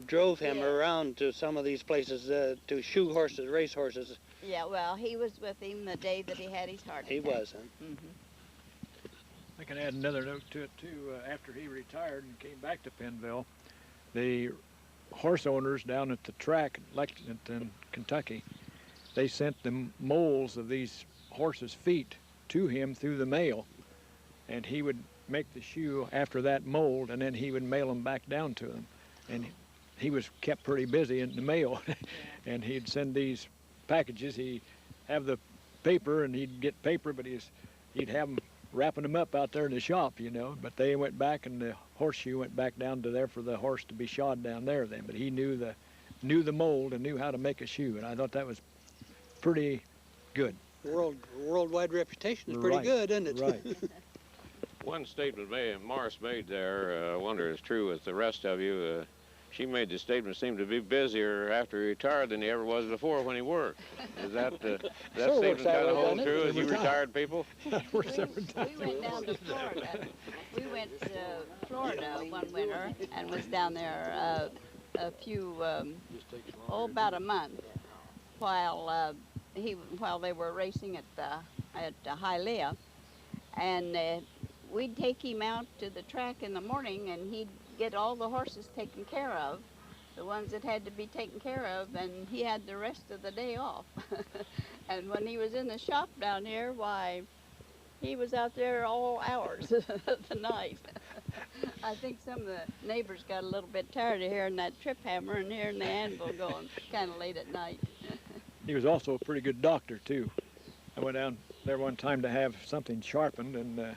drove him around to some of these places to shoe horses, race horses. Yeah, well, he was with him the day that he had his heart attack. He was, huh? Mm-hmm. I can add another note to it, too. After he retired and came back to Pennville, the horse owners down at the track in Lexington, Kentucky, they sent the molds of these horses' feet to him through the mail, and he would make the shoe after that mold, and then he would mail them back down to them. And he was kept pretty busy in the mail, and he'd send these packages. He'd have the paper, and he'd get paper, but he'd have them wrapping them up out there in the shop, you know. But they went back, and the horseshoe went back down to there for the horse to be shod down there then. But he knew the mold and knew how to make a shoe, and I thought that was pretty good. Worldwide reputation is pretty good, isn't it? Right. One statement Morris made there, I wonder is true with the rest of you. She made the statement seemed to be busier after he retired than he ever was before when he worked. Is that that statement kind of hold true as you retired people? We went down to Florida. We went to Florida one winter and was down there about a month while they were racing at Hialeah, and we'd take him out to the track in the morning, and he'd get all the horses taken care of, the ones that had to be taken care of, and he had the rest of the day off. And when he was in the shop down here, why, he was out there all hours of the night. I think some of the neighbors got a little bit tired of hearing that trip hammer and hearing the anvil going kind of late at night. He was also a pretty good doctor, too. I went down there one time to have something sharpened, and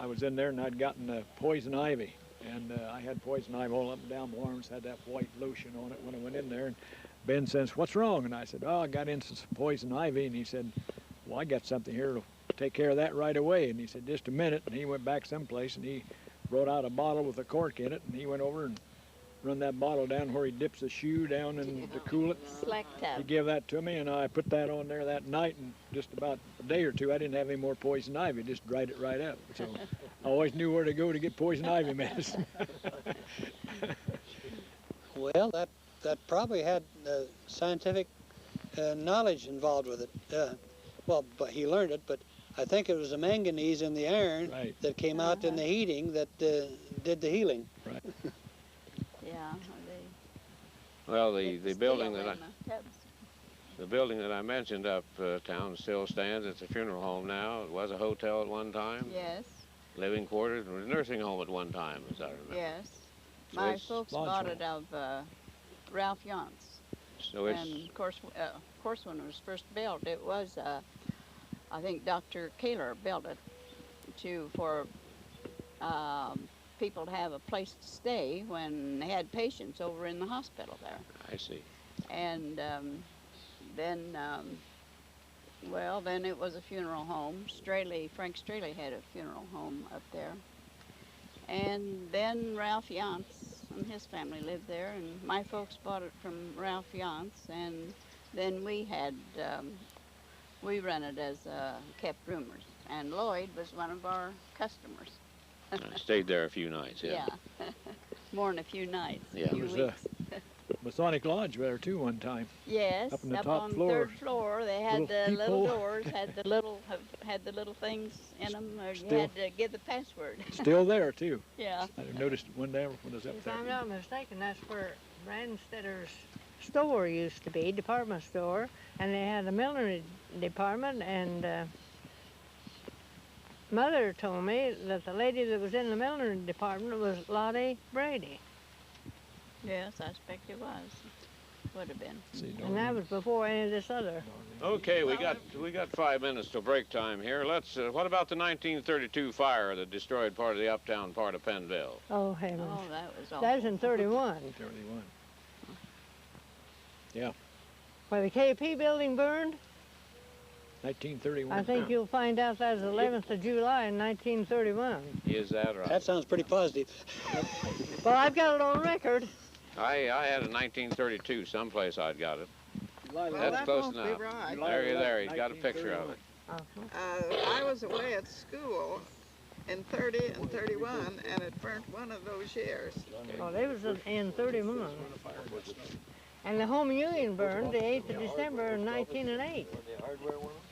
I was in there, and I'd gotten poison ivy. And I had poison ivy all up and down my arms, had that white lotion on it when I went in there. And Ben says, "What's wrong?" And I said, "Oh, I got in some poison ivy." And he said, "Well, I got something here to take care of that right away." And he said, "Just a minute." And he went back someplace, and he brought out a bottle with a cork in it, and he went over and run that bottle down where he dips the shoe down in to cool it. Slack tub. He gave that to me, and I put that on there that night, and just about a day or two, I didn't have any more poison ivy. Just dried it right up. So I always knew where to go to get poison ivy medicine. Well, that probably had scientific knowledge involved with it. Well, but he learned it, but I think it was the manganese in the iron that came out in the heating that did the healing. Right. Yeah. Well, the building that I mentioned uptown still stands. It's a funeral home now. It was a hotel at one time. Yes. Living quarters. It was a nursing home at one time, as I remember. Yes. So My folks bought it of Ralph Yance. So it's, and of course, when it was first built, it was I think Dr. Kaler built it for people to have a place to stay when they had patients over in the hospital there. I see. And then it was a funeral home. Frank Straley had a funeral home up there. And then Ralph Yance and his family lived there, and my folks bought it from Ralph Yance, and then we rented as kept roomers. And Lloyd was one of our customers. I stayed there a few nights, yeah. Yeah. More than a few nights, Yeah. a few There was weeks. Masonic Lodge there, too, one time. Yes, Up on the up top on the floor. third floor, they had Little the little peephole. doors, had the little things in them, or you Still- had to give the password. Still there, too. Yeah. I noticed one day when I was up If there. I'm not mistaken, that's where Branstedter's store used to be, department store, and they had a millinery department, and Mother told me that the lady that was in the millinery department was Lottie Brady, Yes, I expect it was. Would have been. and that was before any of this other. Okay, we got 5 minutes till break time here. Let's. What about the 1932 fire that destroyed part of the uptown part of Pennville? Oh, heavens. Oh, that was awful. That was in 31, 31. Yeah, where the KP building burned. 1931. I think you'll find out that was the 11th of July in 1931. Is that right? That sounds pretty positive. Well, I've got it on record. I had a 1932 someplace I'd got it. Well, That's that close won't enough. be right. There, he's got a picture of it. I was away at school in 30 and 31, and it burnt one of those years. Oh, they was in 31. And the home union burned the 8th of December in 1908.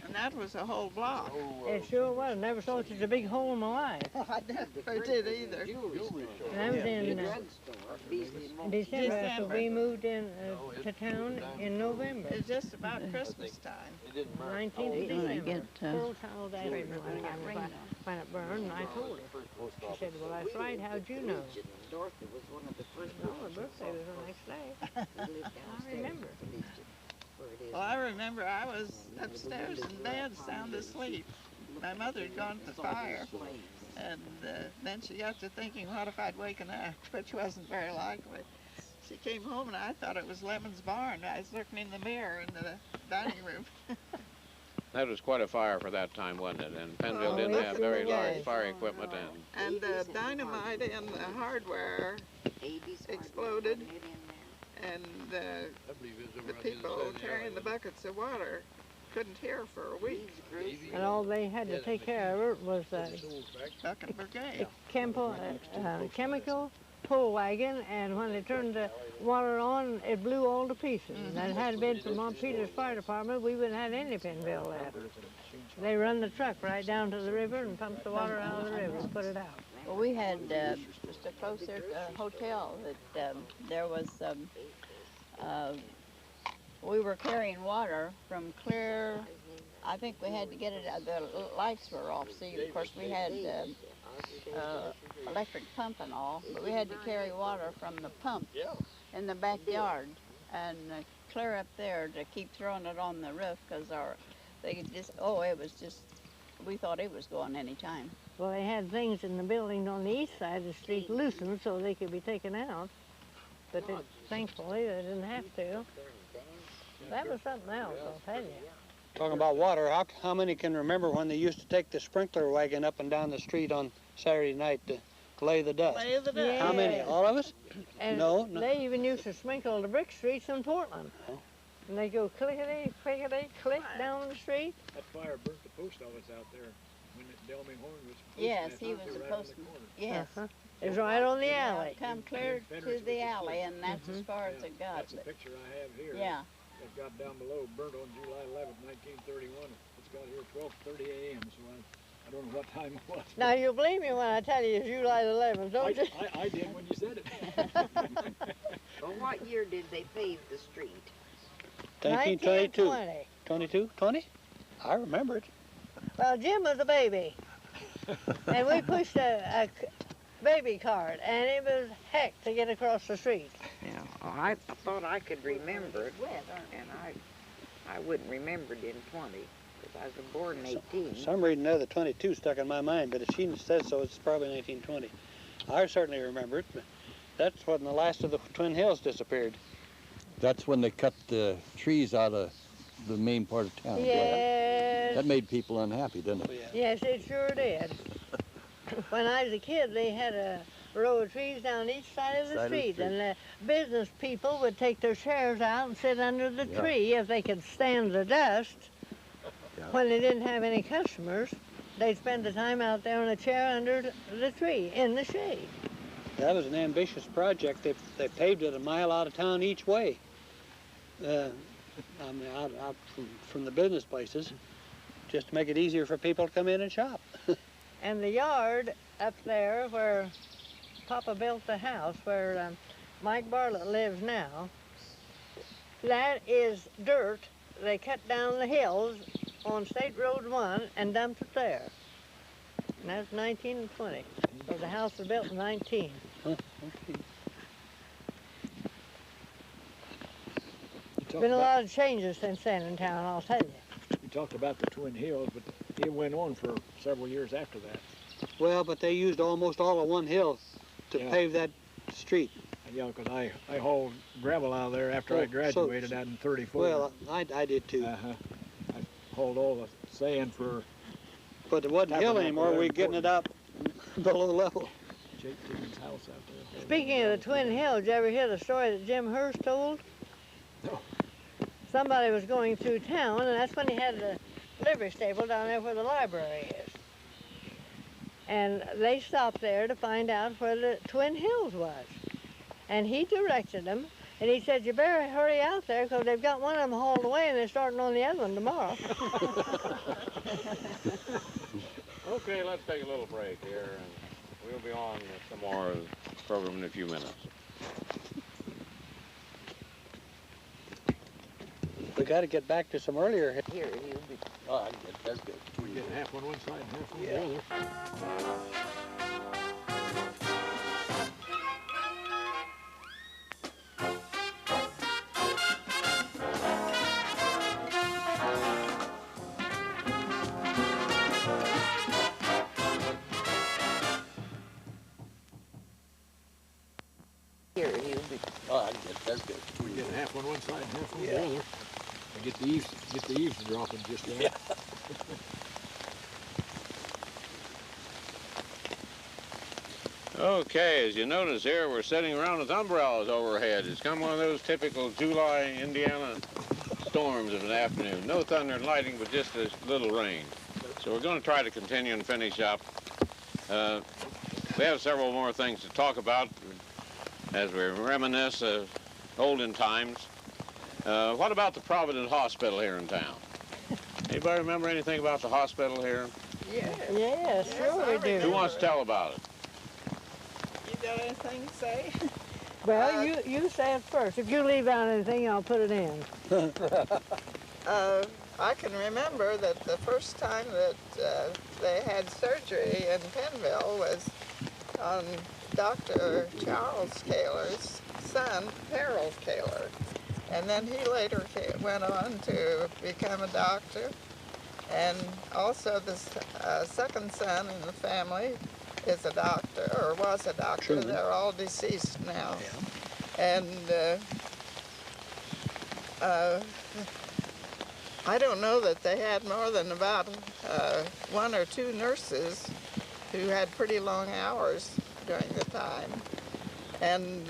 And that was a whole block. It sure was. Never saw such a big hole in my life. I never did either. And that was in December, so we moved in to town in November. It's just about Christmas time. 19th of When I December. get, Pearl told asked me one time when it burned, and I told her. She said, "Well, that's right. How'd you know?" Dorothy was one of the first No, her birthday was the next day. I remember. Well, I remember I was upstairs in bed, sound asleep. My mother had gone to the fire, and then she got to thinking, what if I'd waken up, which wasn't very likely. She came home, and I thought it was Lemon's barn. I was looking in the mirror in the dining room. That was quite a fire for that time, wasn't it? And Pennville Oh, didn't yes, have it very was. large fire equipment, and And the dynamite in the hardware exploded, and the people carrying the buckets of water couldn't hear for a week. And all they had to take care of it was Bucket brigade. chemical pull wagon, and when they turned the water on, it blew all to pieces. And that had been for Mont Peter's Fire Department, we wouldn't have had any Pennville left. They run the truck right down to the river and pump the water out of the river and put it out. Well, we had just a closer hotel that there was, we were carrying water from clear, I think we had to get it, the lights were off, see, of course we had electric pump and all, but we had to carry water from the pump in the backyard and clear up there to keep throwing it on the roof, because it was just, we thought it was going any time. Well, they had things in the building on the east side of the street loosened so they could be taken out, but thankfully they didn't have to. That was something else, I'll tell you. Talking about water, how many can remember when they used to take the sprinkler wagon up and down the street on Saturday night to lay the dust? Lay the dust. Yeah. How many? All of us? And No. they even used to sprinkle the brick streets in Portland. Oh. And they go clickety, clickety, click down the street. That fire burnt the post office out there when Delming Horn was Yes, postmaster. he They was were a right on the postman. corner. Yes. It was right on the alley. Come clear to the alley, and that's as far as it got. That's a picture I have here. Yeah. It got down below, burnt on July 11th, 1931. It's got here 12:30 a.m., so I don't know what time it was. Now, you'll believe me when I tell you it's July 11th, don't you? I did when you said it. Well, what year did they pave the street? 1922. 1920. 22? 20? I remember it. Well, Jim was a baby. And we pushed a baby cart, and it was heck to get across the street. Yeah, well, I thought I could remember it, and I wouldn't remember it in 20, because I was born in 18. For some reason or other, 22 stuck in my mind, but if she says so, it's probably 1920. I certainly remember it, but that's when the last of the Twin Hills disappeared. That's when they cut the trees out of the main part of town. Yes. That made people unhappy, didn't it? Yes, it sure did. When I was a kid, they had a row of trees down each side of the street, and the business people would take their chairs out and sit under the tree if they could stand the dust. Yeah. When they didn't have any customers, they'd spend the time out there in a chair under the tree in the shade. That was an ambitious project. They paved it a mile out of town each way. I mean, out from the business places, just to make it easier for people to come in and shop. And the yard up there where Papa built the house, where Mike Bartlett lives now, that is dirt. They cut down the hills on State Road 1 and dumped it there. And that's 1920. So the house was built in 19. Huh, okay. Been a lot of changes since then in town, I'll tell you. You talked about the Twin Hills, but it went on for several years after that. Well, but they used almost all of one hill to pave that street. Yeah, because I hauled gravel out of there after I graduated out in 34. Well, I did too. I hauled all the sand for... But it wasn't hill anymore. We were getting it up below level. Jake Timmons' house out there. Speaking of the Twin Hills, did you ever hear the story that Jim Hurst told? No. Somebody was going through town, and that's when he had the livery stable down there where the library is. And they stopped there to find out where the Twin Hills was. And he directed them, and he said, you better hurry out there, because they've got one of them hauled away, and they're starting on the other one tomorrow. Okay, let's take a little break here, and we'll be on some more of the program in a few minutes. We got to get back to some earlier. Here, you be... Oh, that's good. We get half on one side and half on the other. Here, you be... Oh, that's good. We get half on one side and half on the other. And get the eaves dropping just right. Yeah. Okay, as you notice here, we're sitting around with umbrellas overhead. It's come one of those typical July Indiana storms of an afternoon. No thunder and lightning, but just a little rain. So we're going to try to continue and finish up. We have several more things to talk about as we reminisce of olden times. What about the Providence Hospital here in town? Anybody remember anything about the hospital here? Yeah, sure we do. Who wants to tell about it? You got anything to say? Well, you say it first. If you leave out anything, I'll put it in. I can remember that the first time that they had surgery in Pennville was on Dr. Charles Kaler's son, Harold Kaler. And then he later went on to become a doctor. And also the second son in the family is a doctor, or was a doctor. Truman. They're all deceased now. Yeah. And I don't know that they had more than about 1 or 2 nurses who had pretty long hours during the time. And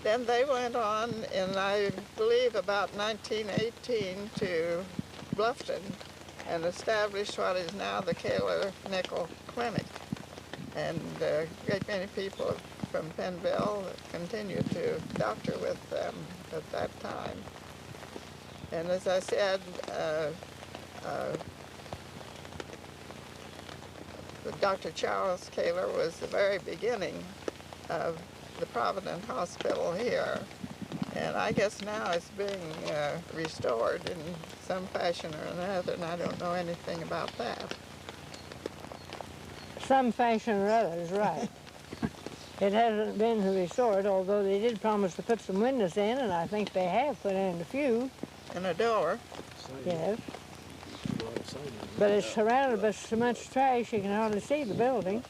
then they went on in, I believe, about 1918 to Bluffton and established what is now the Kaler Nickel Clinic. And a great many people from Pennville continued to doctor with them at that time. And as I said, Dr. Charles Kaler was the very beginning of the Providence Hospital here. And I guess now it's being restored in some fashion or another, and I don't know anything about that. Some fashion or other is right. It hasn't been restored, although they did promise to put some windows in, and I think they have put in a few. And a door. Yes. But it's surrounded by so much trash you can hardly see the building.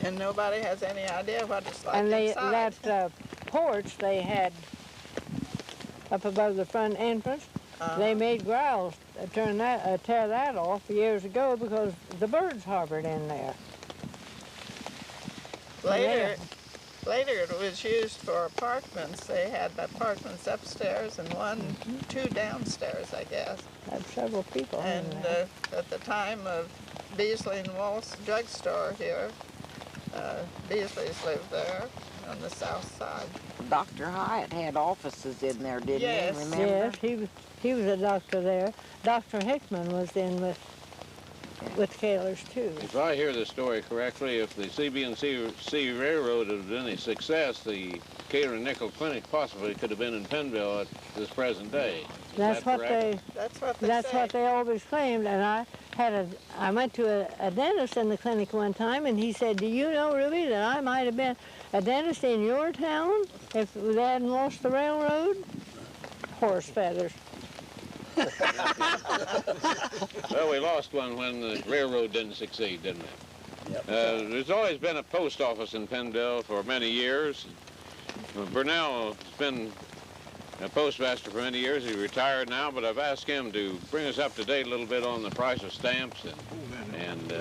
And nobody has any idea what it's like And inside. that porch they had up above the front entrance, they made Griles tear that off years ago because the birds harbored in there. Later it was used for apartments. They had apartments upstairs and 2 downstairs, I guess. Had several people And in there. at the time of Beasley and Wolf's drugstore here, Beasley's lived there on the south side. Dr. Hyatt had offices in there, didn't Yes. he? Remember? Yes, he was a doctor there. Dr. Hickman was in with Kaler's too. If I hear the story correctly, if the CB&C Railroad had been a success, the Kaler and Nickel Clinic possibly could have been in Pennville at this present day. Is That's that what correct? That's what they always claimed. And I went to a dentist in the clinic one time, and he said, "Do you know, Ruby, that I might have been a dentist in your town if they hadn't lost the railroad?" Horse feathers. Well, we lost one when the railroad didn't succeed, didn't it? Yep. There's always been a post office in Pennville for many years. Burnell has been a postmaster for many years. He's retired now, but I've asked him to bring us up to date a little bit on the price of stamps and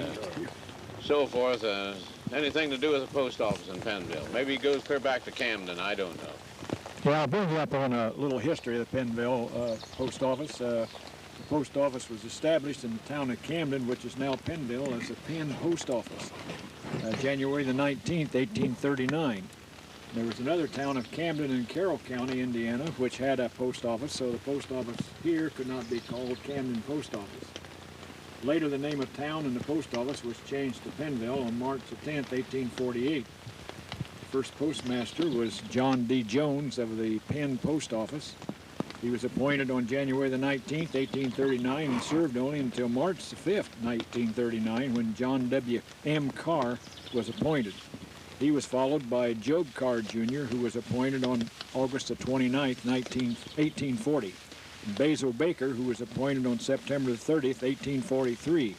so forth. Anything to do with the post office in Pennville. Maybe he goes clear back to Camden, I don't know. Well, I'll bring you up on a little history of the Pennville post office. The post office was established in the town of Camden, which is now Pennville, as a Penn Post Office, January the 19th, 1839. There was another town of Camden in Carroll County, Indiana, which had a post office, so the post office here could not be called Camden Post Office. Later, the name of town and the post office was changed to Pennville on March the 10th, 1848. First postmaster was John D. Jones of the Penn Post Office. He was appointed on January the 19th, 1839, and served only until March the 5th, 1939, when John W. M. Carr was appointed. He was followed by Job Carr, Jr., who was appointed on August the 29th, 1840, and Basil Baker, who was appointed on September the 30th, 1843.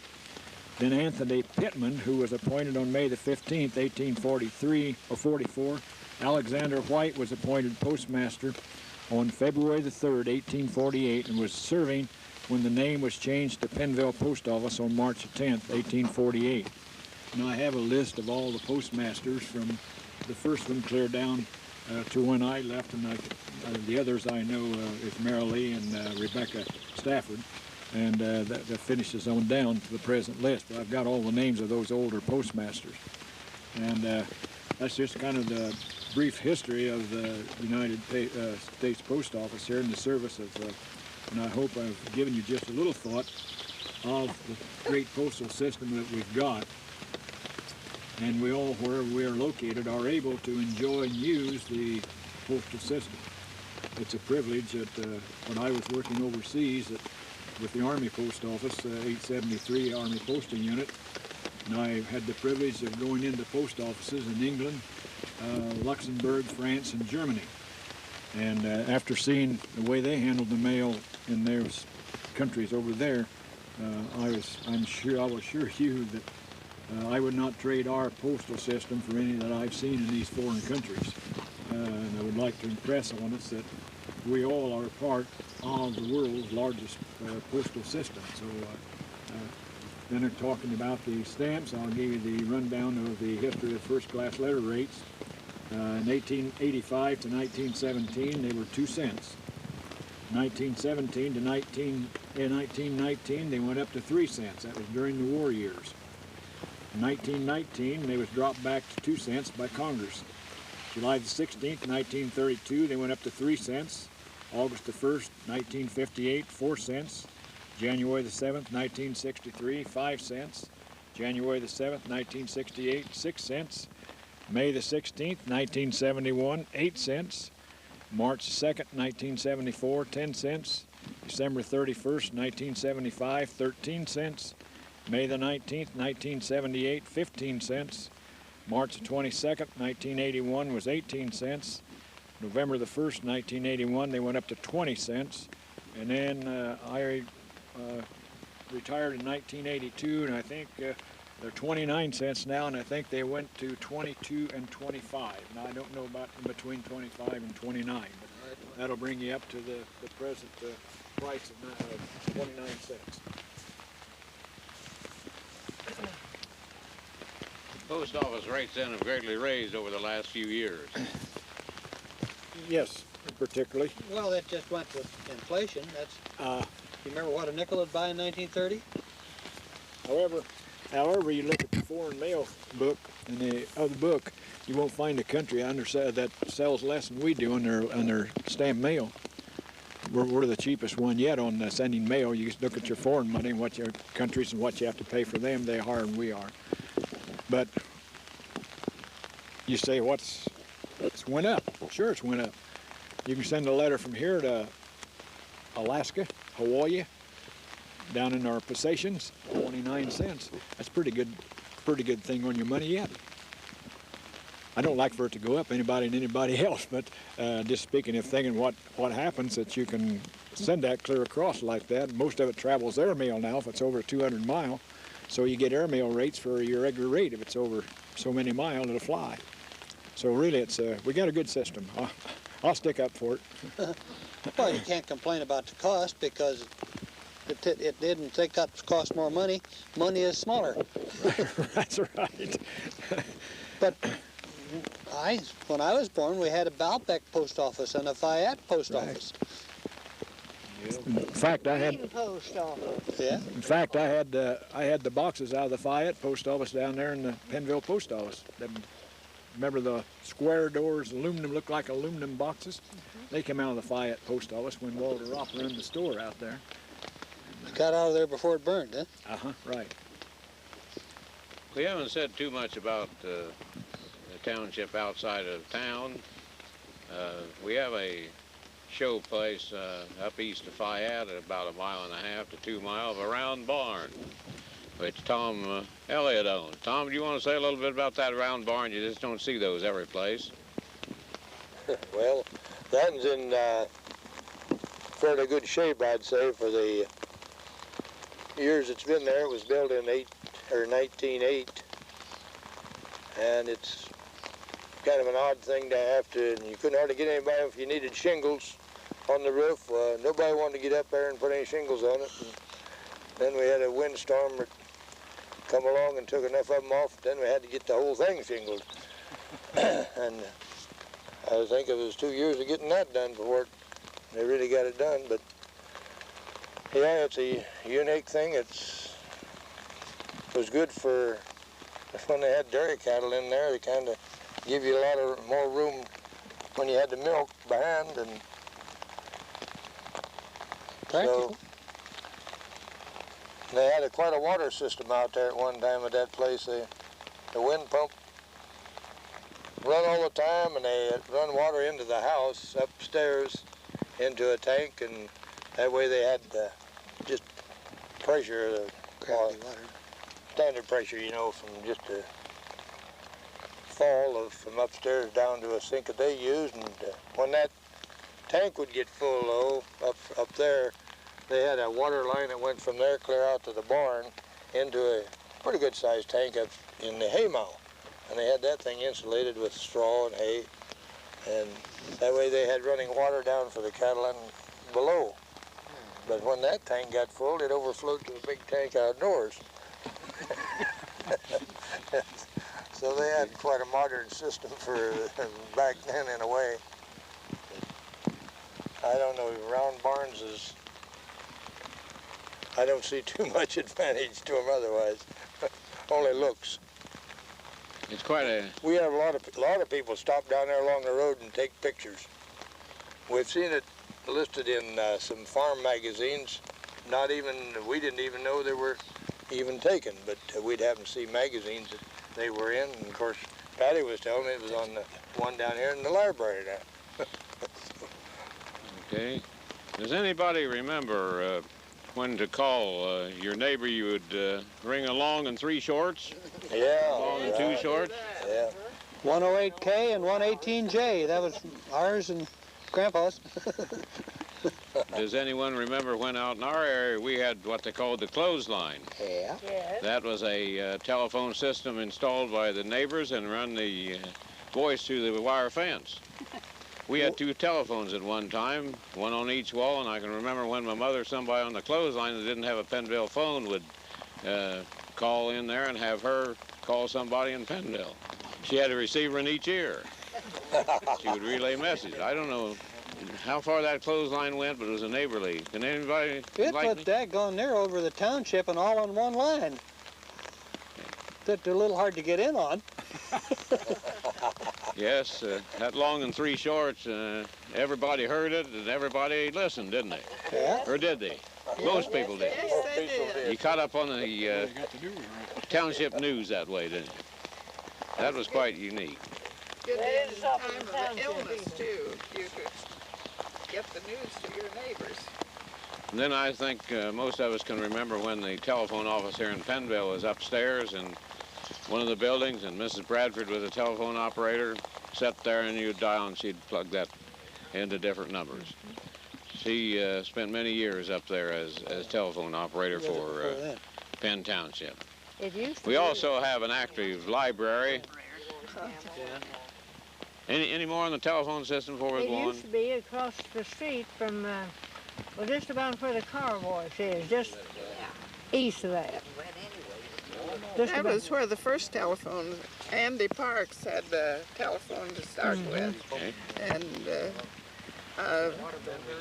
Then Anthony Pittman, who was appointed on May the 15th, 1844. Alexander White was appointed postmaster on February the 3rd, 1848, and was serving when the name was changed to Pennville Post Office on March the 10th, 1848. and I have a list of all the postmasters from the first one clear down to when I left, and the others I know is Mary Lee and Rebecca Stafford, and that finishes on down to the present list. But I've got all the names of those older postmasters, and that's just kind of the brief history of the United States Post Office here in the service of, and I hope I've given you just a little thought of the great postal system that we've got. And we all, where we're located, are able to enjoy and use the postal system. It's a privilege that when I was working overseas with the Army Post Office, 873 Army Postal Unit, and I had the privilege of going into post offices in England, Luxembourg, France, and Germany. And after seeing the way they handled the mail in those countries over there, I will assure you that I would not trade our postal system for any that I've seen in these foreign countries. And I would like to impress on us that we all are part of the world's largest postal system. So then they're talking about the stamps. I'll give you the rundown of the history of first-class letter rates. In 1885 to 1917, they were 2 cents. 1917 to 1919, they went up to 3 cents. That was during the war years. In 1919, they was dropped back to 2 cents by Congress. July the 16th, 1932, they went up to 3 cents. August the 1st, 1958, 4 cents. January the 7th, 1963, 5 cents. January the 7th, 1968, 6 cents. May the 16th, 1971, 8 cents. March 2nd, 1974, 10 cents. December 31st, 1975, 13 cents. May the 19th, 1978, 15 cents. March 22nd, 1981 was 18 cents. November the 1st, 1981, they went up to 20 cents. And then I retired in 1982, and I think they're 29 cents now, and I think they went to 22 and 25. Now, I don't know about in between 25 and 29, but that'll bring you up to the present price of 29 cents. Post office rates then have greatly raised over the last few years. Yes, particularly. Well, that just went with inflation. That's. You remember what a nickel would buy in 1930? However, you look at the foreign mail book and the other book, you won't find a country that sells less than we do on their stamped mail. We're the cheapest one yet on sending mail. You look at your foreign money and what your countries and what you have to pay for them, they're higher than we are. But you say, it's went up. Sure, it's went up. You can send a letter from here to Alaska, Hawaii, down in our possessions, 29 cents. That's pretty good thing on your money yet. I don't like for it to go up, anybody else, but just speaking of thinking what happens that you can send that clear across like that. Most of it travels airmail now if it's over 200 mile. So you get airmail rates for your regular rate. If it's over so many miles, it'll fly. So really, we got a good system. I'll stick up for it. Well, you can't complain about the cost because it didn't think that cost more money. Money is smaller. That's right. But when I was born, we had a Baalbek post office and a Fayette post office. In fact, I had. Post office. Yeah. In fact, I had the boxes out of the Fayette post office down there in the Pennville post office. Remember the square doors, aluminum, looked like aluminum boxes? They came out of the Fayette post office when Walter Ropp ran the store out there. Got out of there before it burned, huh? Right. We haven't said too much about the township outside of town. We have a show place up east of Fayette at about 1.5 to 2 miles of a round barn, which Tom Elliott owns. Tom, do you want to say a little bit about that round barn? You just don't see those every place. Well, that one's in fairly good shape, I'd say, for the years it's been there. It was built in 1908, and it's kind of an odd thing to have to, you couldn't hardly get anybody if you needed shingles on the roof. Nobody wanted to get up there and put any shingles on it. And then we had a windstorm a come along and took enough of them off, then we had to get the whole thing shingled. And I think it was 2 years of getting that done before they really got it done. But yeah, it's a unique thing. It was good for when they had dairy cattle in there. They kind of give you a lot of more room when you had the milk behind, and so they had quite a water system out there at one time at that place. The wind pump run all the time, and they run water into the house upstairs into a tank, and that way they had just pressure, standard pressure, you know, from just a fall from upstairs down to a sink that they used. And when that tank would get full, though, up there, they had a water line that went from there clear out to the barn into a pretty good sized tank up in the hay mow. And they had that thing insulated with straw and hay. And that way they had running water down for the cattle and below. But when that tank got full, it overflowed to a big tank outdoors. So they had quite a modern system for back then in a way. I don't know, round barns I don't see too much advantage to them otherwise. Only looks. It's quite a... We have a lot of people stop down there along the road and take pictures. We've seen it listed in some farm magazines. We didn't even know they were even taken, but we'd happen to see magazines that they were in. And of course, Patty was telling me it was on the one down here in the library now. Okay. Does anybody remember when to call your neighbor? You would ring a long and 3 shorts? Yeah. Long and 2 shorts? Yeah. 108K and 118J. That was ours and Grandpa's. Does anyone remember when out in our area we had what they called the clothesline? Yeah. Yes. That was a telephone system installed by the neighbors and run the voice through the wire fence. We had 2 telephones at one time, one on each wall, and I can remember when my mother, somebody on the clothesline that didn't have a Pennville phone would call in there and have her call somebody in Pennville. She had a receiver in each ear. She would relay messages. I don't know how far that clothesline went, but it was a neighborly. Can anybody It enlighten put me? daggone near over the township and all on one line. That's a little hard to get in on. Yes, that long and 3 shorts, everybody heard it and everybody listened, didn't they? Yeah. Or did they? Most people did. Most people did. You caught up on the township news that way, didn't you? That was quite unique. Good That in is the up time in of town, an illness, too. too. You could get the news to your neighbors. And then I think most of us can remember when the telephone office here in Pennville was upstairs in one of the buildings, and Mrs. Bradford was a telephone operator, sat there and you'd dial and she'd plug that into different numbers. She spent many years up there as telephone operator for Penn Township. It used to We be. also have an active library. Any more on the telephone system before we It go on? used to be across the street from, well, just about where the car wash is, just east of that. Just That about. was where the first telephone, Andy Parks had the telephone to start with. Okay. And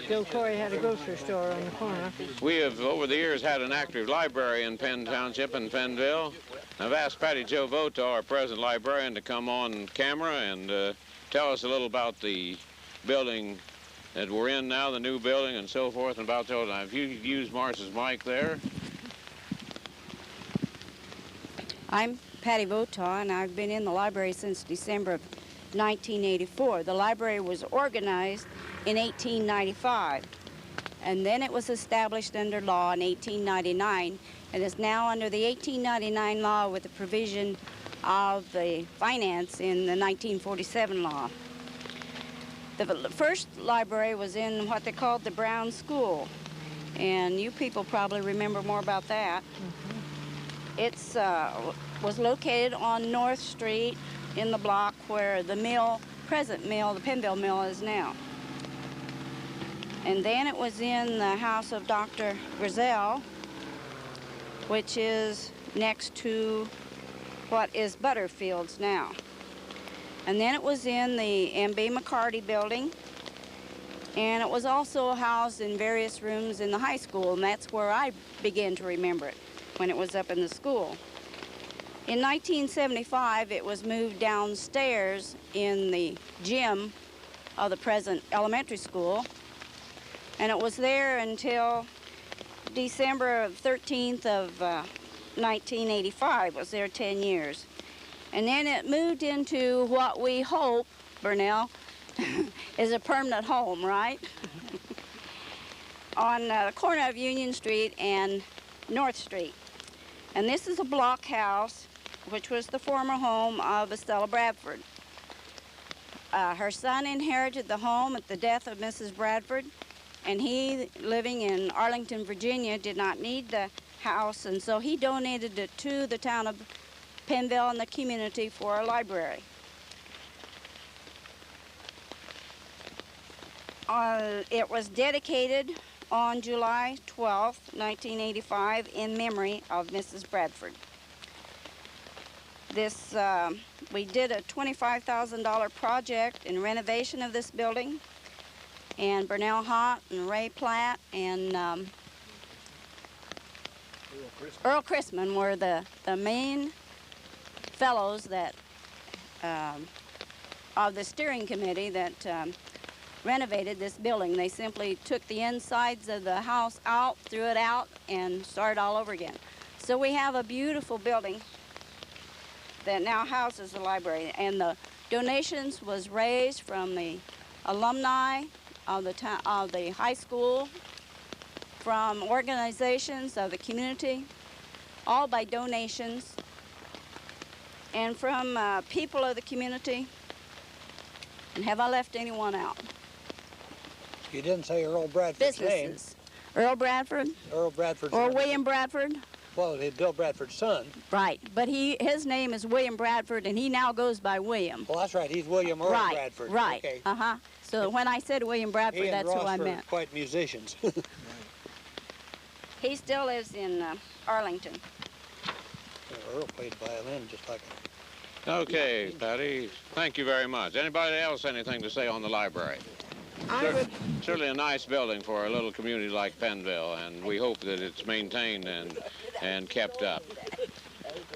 Joe Corey had a grocery store on the corner. We have, over the years, had an active library in Penn Township and Pennville. I've asked Patty Jo Voto, our present librarian, to come on camera and tell us a little about the building that we're in now, the new building and so forth, and about those. Now, if you use Marce's mic there. I'm Patty Votaw, and I've been in the library since December of 1984. The library was organized in 1895, and then it was established under law in 1899, and is now under the 1899 law with the provision of the finance in the 1947 law. The first library was in what they called the Brown School, and you people probably remember more about that. It's was located on North Street in the block where the mill, present mill, the Pennville Mill is now. And then it was in the house of Dr. Grizel, which is next to what is Butterfields now. And then it was in the M.B. McCarty building, and it was also housed in various rooms in the high school, and that's where I began to remember it, when it was up in the school. In 1975, it was moved downstairs in the gym of the present elementary school, and it was there until December 13th of 1985. It was there 10 years. And then it moved into what we hope, Burnell, is a permanent home, right? On the corner of Union Street and North Street. And this is a block house, which was the former home of Estella Bradford. Her son inherited the home at the death of Mrs. Bradford, and he, living in Arlington, Virginia, did not need the house, and so he donated it to the town of Pennville and the community for a library. It was dedicated on July 12th, 1985, in memory of Mrs. Bradford. This, we did a $25,000 project in renovation of this building, and Burnell Hott and Ray Platt and Earl Chrisman were the main fellows that of the steering committee that renovated this building. They simply took the insides of the house out, threw it out, and started all over again. So we have a beautiful building that now houses the library, and the donations was raised from the alumni of the high school, from organizations of the community, all by donations, and from people of the community. And have I left anyone out? You didn't say Earl Bradford's name. Businesses. Earl Bradford. Earl Bradford's or name. William Bradford. Well, it's Bill Bradford's son. Right, but his name is William Bradford, and he now goes by William. Well, that's right. He's William Earl Bradford. Right, Okay. uh-huh. So when I said William Bradford, that's who I meant. Quite musicians. He still lives in Arlington. Earl played violin just like Okay, Patty, thank you very much. Anybody else anything to say on the library? Certainly a nice building for a little community like Pennville, and we hope that it's maintained and kept up.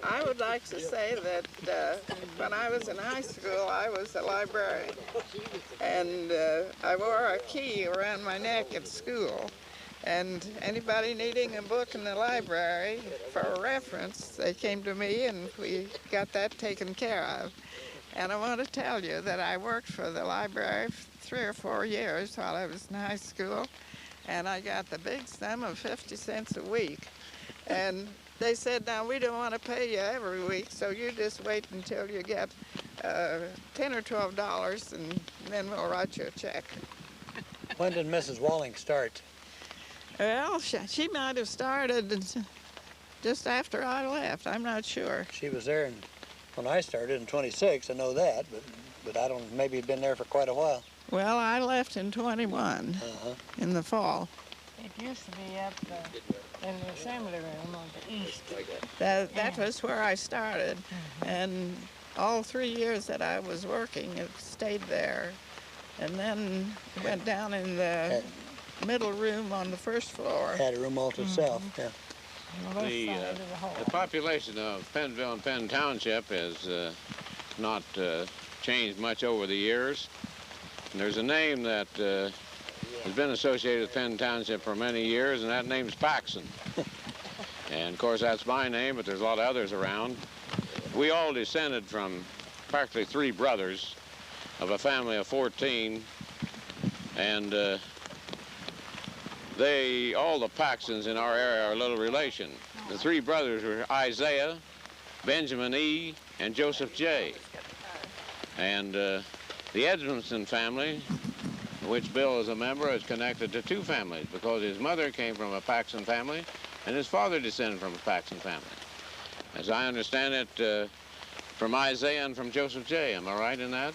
I would like to say that when I was in high school, I was a librarian, and I wore a key around my neck at school. And anybody needing a book in the library for a reference, they came to me, and we got that taken care of. And I want to tell you that I worked for the library for 3 or 4 years while I was in high school, and I got the big sum of 50 cents a week. And they said, now, we don't want to pay you every week, so you just wait until you get $10 or $12, and then we'll write you a check. When did Mrs. Walling start? Well, she might have started just after I left. I'm not sure. She was there when I started in 26. I know that, but I don't. Maybe you'd been there for quite a while. Well, I left in 21 in the fall. It used to be up in the assembly room on the east. That was where I started, and all 3 years that I was working, it stayed there, and then went down in the middle room on the first floor. Had a room all to itself. Yeah. The population of Pennville and Penn Township has not changed much over the years. And there's a name that has been associated with Penn Township for many years, and that name's Paxson. And of course that's my name, but there's a lot of others around. We all descended from practically 3 brothers of a family of 14, and all the Paxsons in our area are a little relation. The 3 brothers were Isaiah, Benjamin E., and Joseph J. And the Edmondson family, which Bill is a member, is connected to 2 families because his mother came from a Paxson family and his father descended from a Paxson family. As I understand it, from Isaiah and from Joseph J. Am I right in that?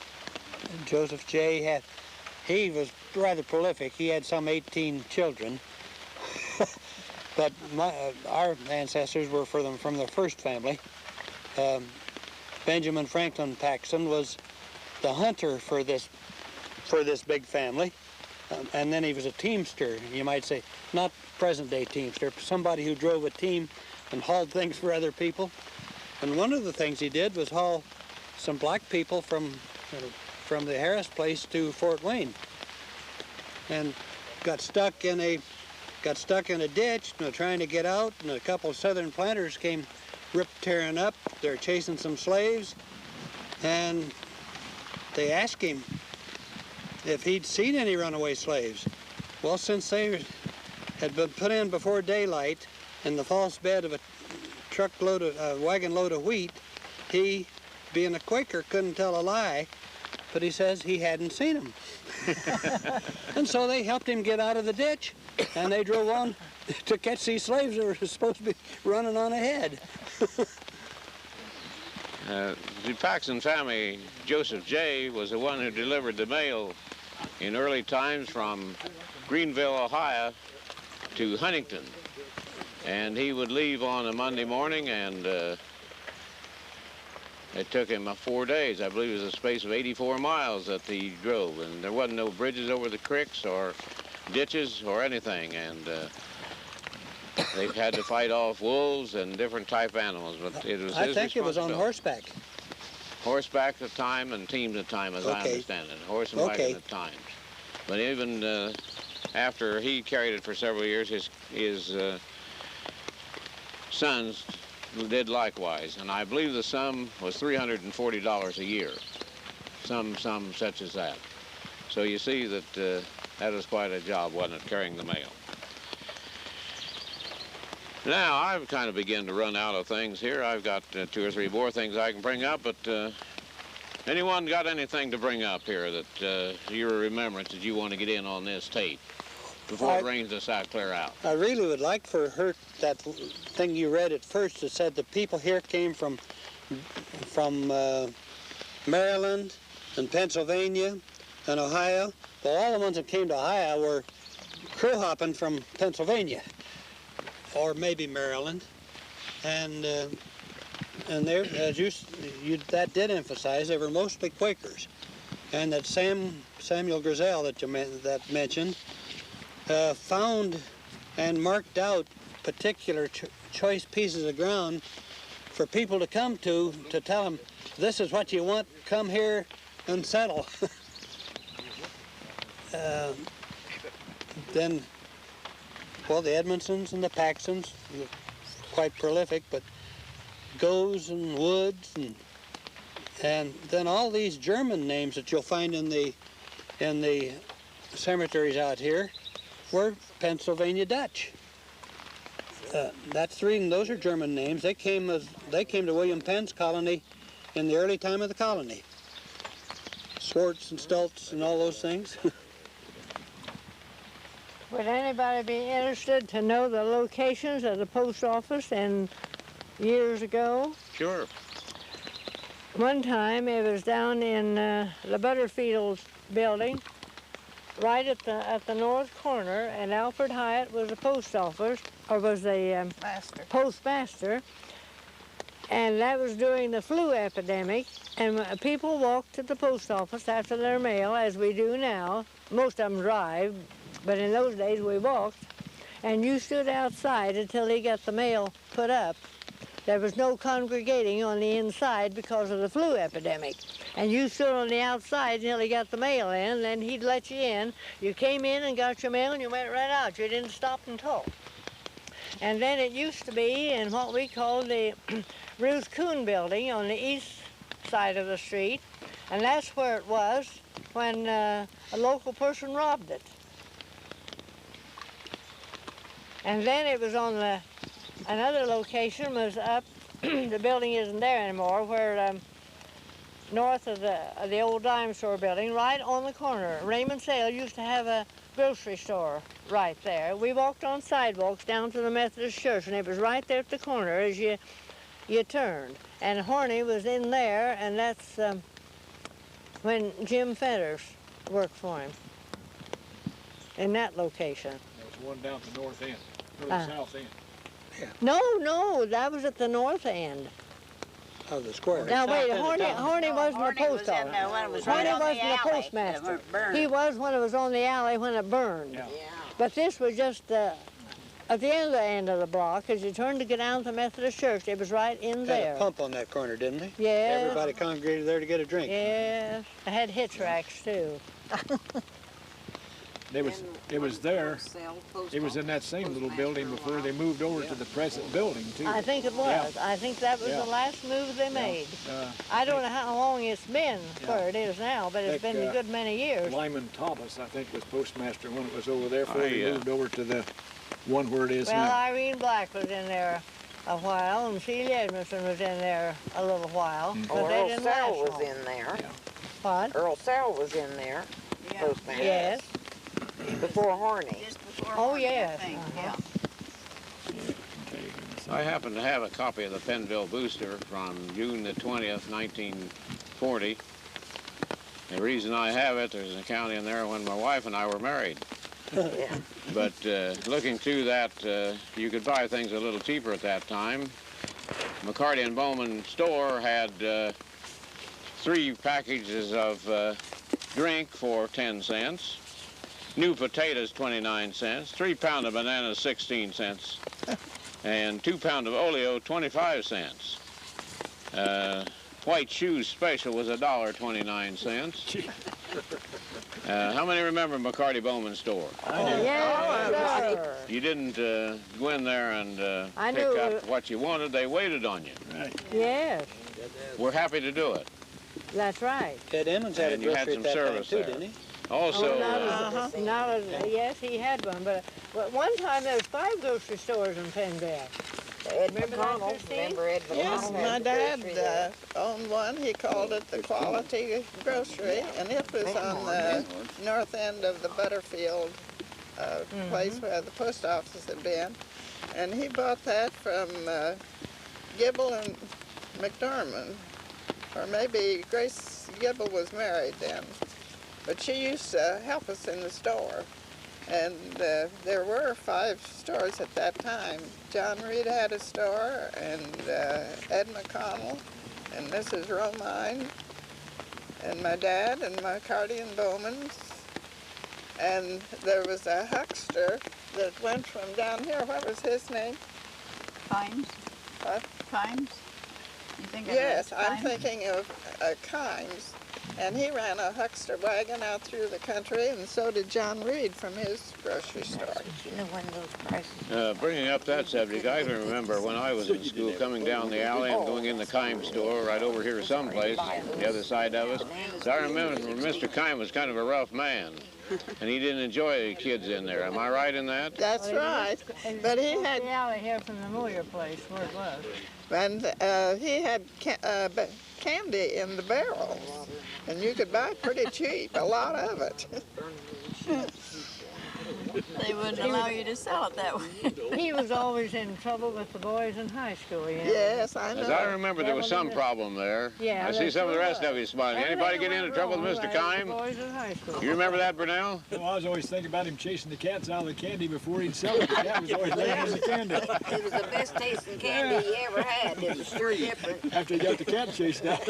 And Joseph J. he was rather prolific. He had some 18 children. But our ancestors were from the first family. Benjamin Franklin Paxson was the hunter for this big family, and then he was a teamster, you might say, not present-day teamster, somebody who drove a team and hauled things for other people. And one of the things he did was haul some black people from the Harris place to Fort Wayne, and got stuck in a ditch, trying to get out, and a couple of Southern planters came tearing up. They're chasing some slaves, and they asked him if he'd seen any runaway slaves. Well, since they had been put in before daylight in the false bed of a wagon load of wheat, he, being a Quaker, couldn't tell a lie, but he says he hadn't seen them. And so they helped him get out of the ditch, and they drove on to catch these slaves that were supposed to be running on ahead. The Paxson family, Joseph J. was the one who delivered the mail in early times from Greenville, Ohio to Huntington. And he would leave on a Monday morning, and it took him 4 days. I believe it was a space of 84 miles that he drove, and there wasn't no bridges over the creeks or ditches or anything, and they had to fight off wolves and different type animals, but it was I think it was on horseback. Horseback at the time and teams at the time, as I understand it. Horse and wagon at times. But even after he carried it for several years, his sons did likewise, and I believe the sum was $340 a year, some such as that. So you see that that was quite a job, wasn't it, carrying the mail. Now, I've kind of begun to run out of things here. I've got 2 or 3 more things I can bring up, but anyone got anything to bring up here that your remembrance that you want to get in on this tape before it rains us out, clear out? I really would like for her, that thing you read at first that said the people here came from Maryland and Pennsylvania and Ohio. Well, all the ones that came to Ohio were crew hopping from Pennsylvania, or maybe Maryland, and there, as that did emphasize, they were mostly Quakers, and that Samuel Grizel that you mentioned found and marked out particular choice pieces of ground for people to come to tell them, this is what you want, come here and settle. Then, well, the Edmondsons and the Paxsons, quite prolific, but Goes and Woods, and then all these German names that you'll find in the cemeteries out here were Pennsylvania Dutch. Those are German names. They came to William Penn's colony in the early time of the colony. Swartz and Stultz and all those things. Would anybody be interested to know the locations of the post office and years ago? Sure. One time it was down in the Butterfield building, right at the north corner, and Alfred Hyatt was the post office, or was the postmaster, and that was during the flu epidemic, and people walked to the post office after their mail, as we do now. Most of them drive, but in those days we walked, and you stood outside until he got the mail put up. There was no congregating on the inside because of the flu epidemic. And you stood on the outside until he got the mail in, then he'd let you in. You came in and got your mail and you went right out. You didn't stop and talk. And then it used to be in what we called the Ruth Kuhn building on the east side of the street. And that's where it was when a local person robbed it. And then it was on another location was up, the building isn't there anymore, where north of the old dime store building, right on the corner. Raymond Sale used to have a grocery store right there. We walked on sidewalks down to the Methodist Church, and it was right there at the corner as you turned. And Horney was in there, and that's when Jim Fetters worked for him, in that location. There's one down at the north end. Or the south end? No, that was at the north end. Of the square. Now wait, South end of town. Horny wasn't the post office. Horny wasn't the postmaster. He was when it was on the alley when it burned. Yeah. But this was just at the end of the block. As you turned to get down to the Methodist Church, it was right in Had there. a pump on that corner, didn't they? Yes. Everybody congregated there to get a drink. Yes. I had hitch racks too. It was there. It was in that same little building before they moved over to the present building too. I think it was. Yeah. I think that was Yeah. the last move they made. I don't know how long it's been where it is now, but it's been a good many years. Lyman Thomas, I think, was postmaster when it was over there before Oh, they yeah. moved over to the one where it is Well, now. Irene Black was in there a while, and Celia Edmondson was in there a little while. But they Earl didn't Sell last was long. in there. What? Earl Sell was in there. Postmaster. Yes. Before Horny. Just before Oh, Horny, yes. I think, Uh-huh. I happen to have a copy of the Pennville Booster from June the 20th, 1940. The reason I have it, there's an account in there when my wife and I were married. Yeah. But looking through that, you could buy things a little cheaper at that time. McCarty and Bowman store had 3 packages of drink for 10 cents, new potatoes 29 cents, 3 pound of bananas 16 cents, and 2 pound of oleo 25 cents. White shoes special was $1.29. How many remember McCarty Bowman store? Yes, sir. You didn't go in there and I pick knew up it. what you wanted. They waited on you. Yes, We're happy to do it. that's right. Ted Emmons had a And you had grocery some at that time service too, there. didn't he? Also, Yes, he had one, but one time there was 5 grocery stores in Pennville. Ed Remember that, McConnell. Christine? Remember Ed Yes, McConnell? my had a dad grocery there. owned one. He called it the Quality Grocery, and it was on the north end of the Butterfield place where the post office had been. And he bought that from Gibble and McDormand, or maybe Grace Gibble was married then. But she used to help us in the store. And there were 5 stores at that time. John Reed had a store, and Ed McConnell, and Mrs. Romine, and my dad, and McCarty and Bowman's. And there was a huckster that went from down here. What was his name? Kimes? What? Kimes? You think of Yes, it as I'm Kimes? thinking of Kimes. And he ran a huckster wagon out through the country, and so did John Reed from his grocery store. You know when those prices. bringing up that subject, I can remember when I was in school coming down the alley and going in the Kime store right over here someplace, the other side of us. So I remember Mr. Kime was kind of a rough man, and he didn't enjoy the kids in there. Am I right in that? That's right. But he had the alley here from the Muller place where it was. And he had candy in the barrels, and you could buy pretty cheap, a lot of it. They wouldn't allow you to sell it that way. He was always in trouble with the boys in high school, you know. Yes, I As know. I remember, there was some problem there. Yeah, I see there some of the sure rest of you smiling. Anybody get into trouble with Mr. The Kime? boys in high school. You remember that, Brunel? Well, I was always thinking about him chasing the cats out of the candy before he'd sell it. The cat was always laying in the candy. It was the best tasting candy he ever had. It was sure different. After he got the cat chased out.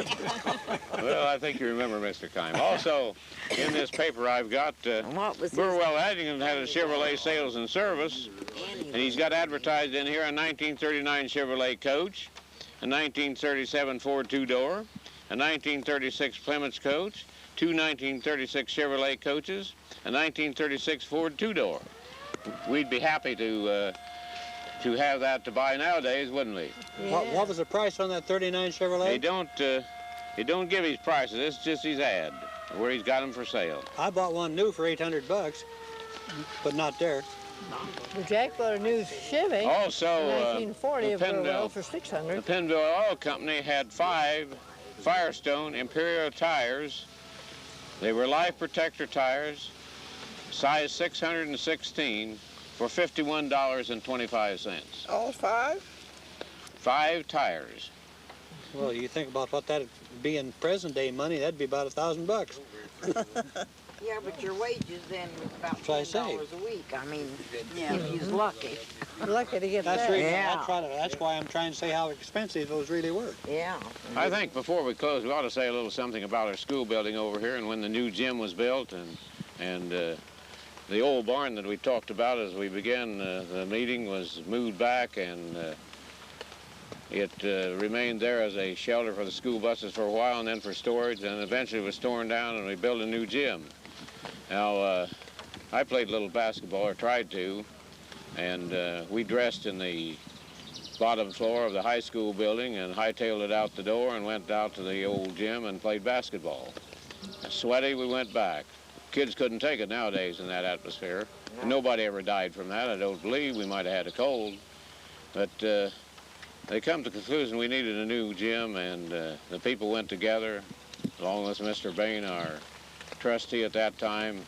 Well, I think you remember Mr. Kime. Also, in this paper I've got What was his Burwell Addington had a Chevrolet sales and service, and he's got advertised in here a 1939 Chevrolet coach, a 1937 Ford two-door, a 1936 Plymouth coach, 2 1936 Chevrolet coaches, a 1936 Ford two-door. We'd be happy to have that to buy nowadays, wouldn't we? What was the price on that 39 Chevrolet? They don't give his prices. It's just his ad, where he's got them for sale. I bought one new for $800, but not there. Well, Jack bought a new Chevy Also, in 1940 of Burwell for the $600. Pennville Oil Company had 5 Firestone Imperial tires. They were life protector tires, size 616, for $51.25. All 5? 5 tires. Well, you think about what that'd be in present day money, that'd be about $1,000. Yeah, but your wages then was about That's what I say. $10 a week. I mean, Yeah. if you's lucky. Lucky to get That's that. really, Yeah. that's why I'm trying to say how expensive those really were. Yeah. I think before we close, we ought to say a little something about our school building over here and when the new gym was built and the old barn that we talked about as we began the meeting was moved back, and it remained there as a shelter for the school buses for a while and then for storage, and eventually was torn down and we built a new gym. Now, I played a little basketball, or tried to, and we dressed in the bottom floor of the high school building and hightailed it out the door and went out to the old gym and played basketball. Sweaty, we went back. Kids couldn't take it nowadays in that atmosphere. No. Nobody ever died from that, I don't believe. We might have had a cold. But they come to the conclusion we needed a new gym, and the people went together, along with Mr. Bain, our trustee at that time,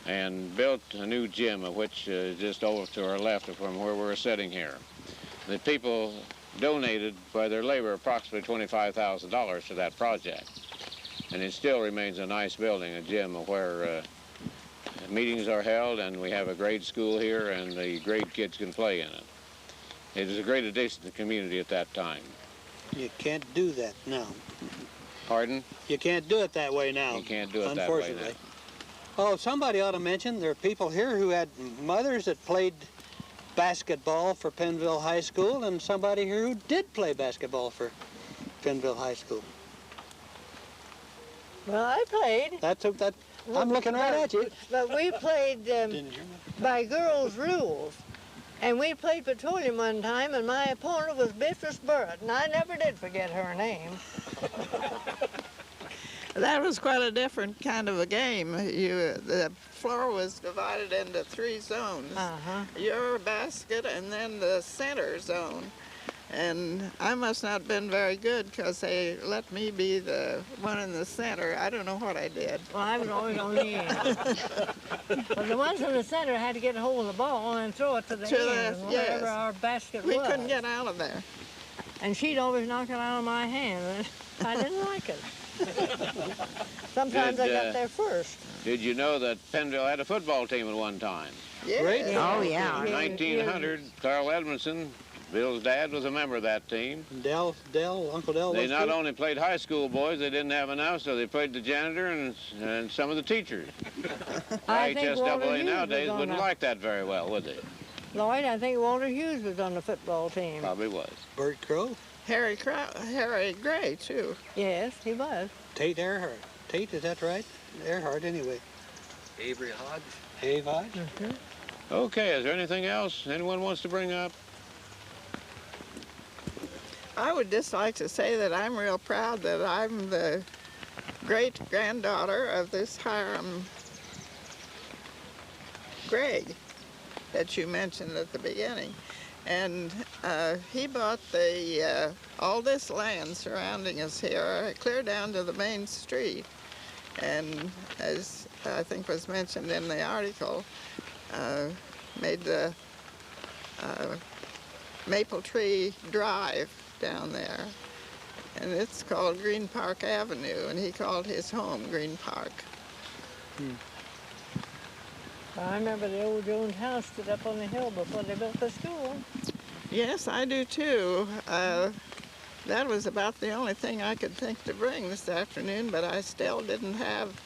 and built a new gym, of which is just over to our left from where we're sitting here. The people donated by their labor approximately $25,000 to that project. And it still remains a nice building, a gym where meetings are held, and we have a grade school here, and the grade kids can play in it. It was a great addition to the community at that time. You can't do that now. Pardon? You can't do it that way now. You can't do it that way now. Unfortunately. Oh, somebody ought to mention there are people here who had mothers that played basketball for Pennville High School, and somebody here who did play basketball for Pennville High School. Well, I played. I'm looking right at you. But we played by girls' rules. And we played petroleum one time, and my opponent was Beatrice Burritt, and I never did forget her name. That was quite a different kind of a game. The floor was divided into 3 zones. Your basket and then the center zone. And I must not have been very good because they let me be the one in the center. I don't know what I did. Well, I was always on the end. Well, the ones in the center had to get a hold of the ball and throw it to the end, wherever our basket was. We couldn't get out of there. And she'd always knock it out of my hand. I didn't like it. Sometimes I got there first. Did you know that Pennville had a football team at one time? Yeah. Great. Oh, yeah. In 1900, Carl Edmondson, Bill's dad, was a member of that team. Uncle Dell They was not too? only played high school boys, they didn't have enough, so they played the janitor and some of the teachers. I think Walter IHSAA Hughes nowadays was on wouldn't the- like that very well, would they? Lloyd, I think Walter Hughes was on the football team. Probably was. Bert Crow, Harry Gray, too. Yes, he was. Tate Earhart. Tate, is that right? Earhart, anyway. Avery Hodge. Dave Hodge? Okay, is there anything else anyone wants to bring up? I would just like to say that I'm real proud that I'm the great-granddaughter of this Hiram Gregg that you mentioned at the beginning. And he bought all this land surrounding us here, clear down to the main street. And as I think was mentioned in the article, made the Maple Tree Drive down there. And it's called Green Park Avenue, and he called his home Green Park. I remember the old Jones house stood up on the hill before they built the school. Yes, I do too. That was about the only thing I could think to bring this afternoon, but I still didn't have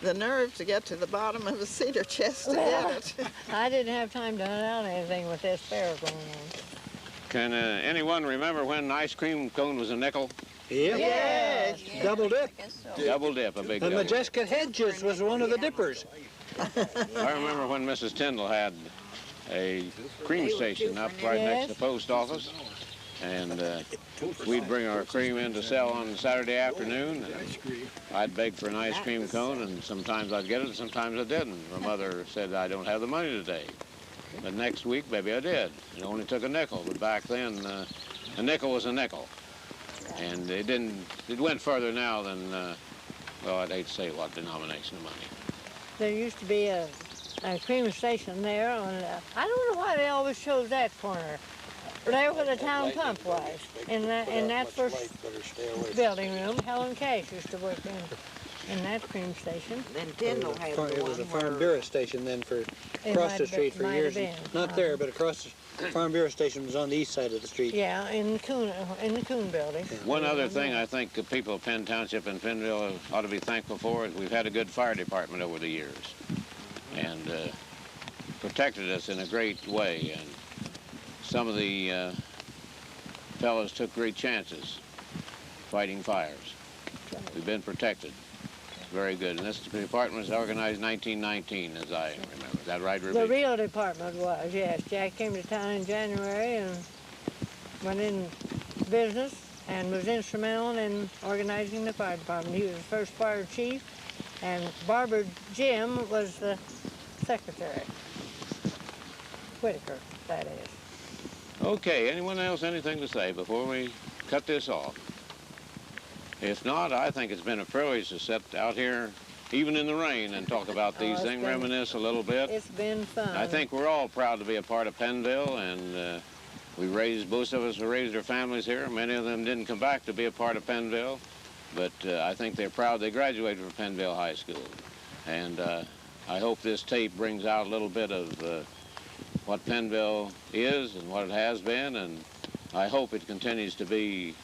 the nerve to get to the bottom of a cedar chest to get it. I didn't have time to hunt out anything with this fair going on. Can anyone remember when ice cream cone was a nickel? Yeah. Yes. Double dip. Double dip, a big And double. Majestic Hedges was one of the dippers. I remember when Mrs. Tyndall had a cream station up right next to the post office, and we'd bring our cream in to sell on Saturday afternoon. And I'd beg for an ice cream cone, and sometimes I'd get it, and sometimes I didn't. My mother said, I don't have the money today. But next week, maybe I did. It only took a nickel, but back then, a nickel was a nickel. And it went further now than, well, I'd hate to say what denomination of money. There used to be a cream station there on, I don't know why they always chose that corner. There where the town pump was. In that first building room, Helen Cash used to work in. in that cream station. Then Tyndall had the It was a one Farm where- Bureau station then for It across might the have street been- for might years. have been. Not there, but across the Farm Bureau station was on the east side of the street. Yeah, in the Coon building. One other thing I think the people of Penn Township and Pennville ought to be thankful for is we've had a good fire department over the years and protected us in a great way. And some of the fellows took great chances fighting fires. We've been protected. It's very good. And this department was organized in 1919, as I remember. Is that right, Ruby? The real department was, yes. Jack came to town in January and went in business and was instrumental in organizing the fire department. He was the first fire chief, and Barber Jim was the secretary. Whitaker, that is. Okay, anyone else anything to say before we cut this off? If not, I think it's been a privilege to sit out here, even in the rain, and talk about these things, reminisce a little bit. It's been fun. I think we're all proud to be a part of Pennville, and most of us raised our families here. Many of them didn't come back to be a part of Pennville, but I think they're proud they graduated from Pennville High School. And I hope this tape brings out a little bit of what Pennville is and what it has been, and I hope it continues to be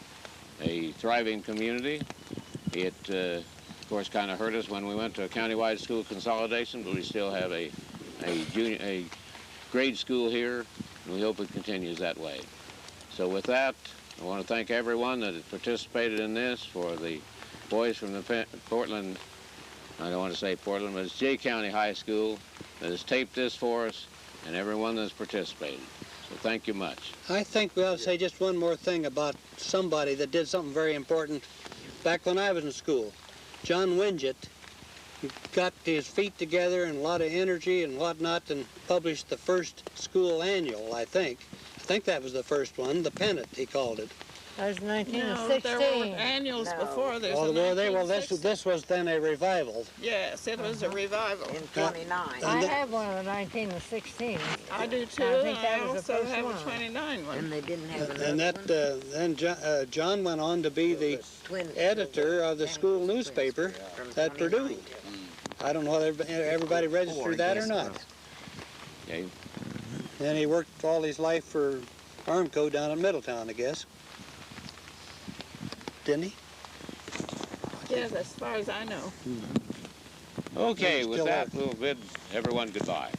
a thriving community. It, of course, kind of hurt us when we went to a countywide school consolidation, but we still have a grade school here, and we hope it continues that way. So with that, I want to thank everyone that has participated in this. For the boys from the Portland, I don't want to say Portland, but it's Jay County High School that has taped this for us, and everyone that's participated. So thank you much. I think we ought to say just one more thing about somebody that did something very important back when I was in school. John Winget got his feet together and a lot of energy and whatnot and published the first school annual, I think. I think that was the first one, the Pennant, he called it. That was No, 1916. there were annuals before. There's a This was then a revival. Yes, it was a revival. In 29. I have one of the 1916. I do too. I think that I was the also first have one. a 29 one. And they didn't have another And that then John went on to be the editor of the school newspaper at Purdue. I don't know whether everybody registered that or not. Okay. And he worked all his life for Armco down in Middletown, I guess. Didn't he? Yes, as far as I know. Okay, He's with still that, up. we'll bid everyone goodbye.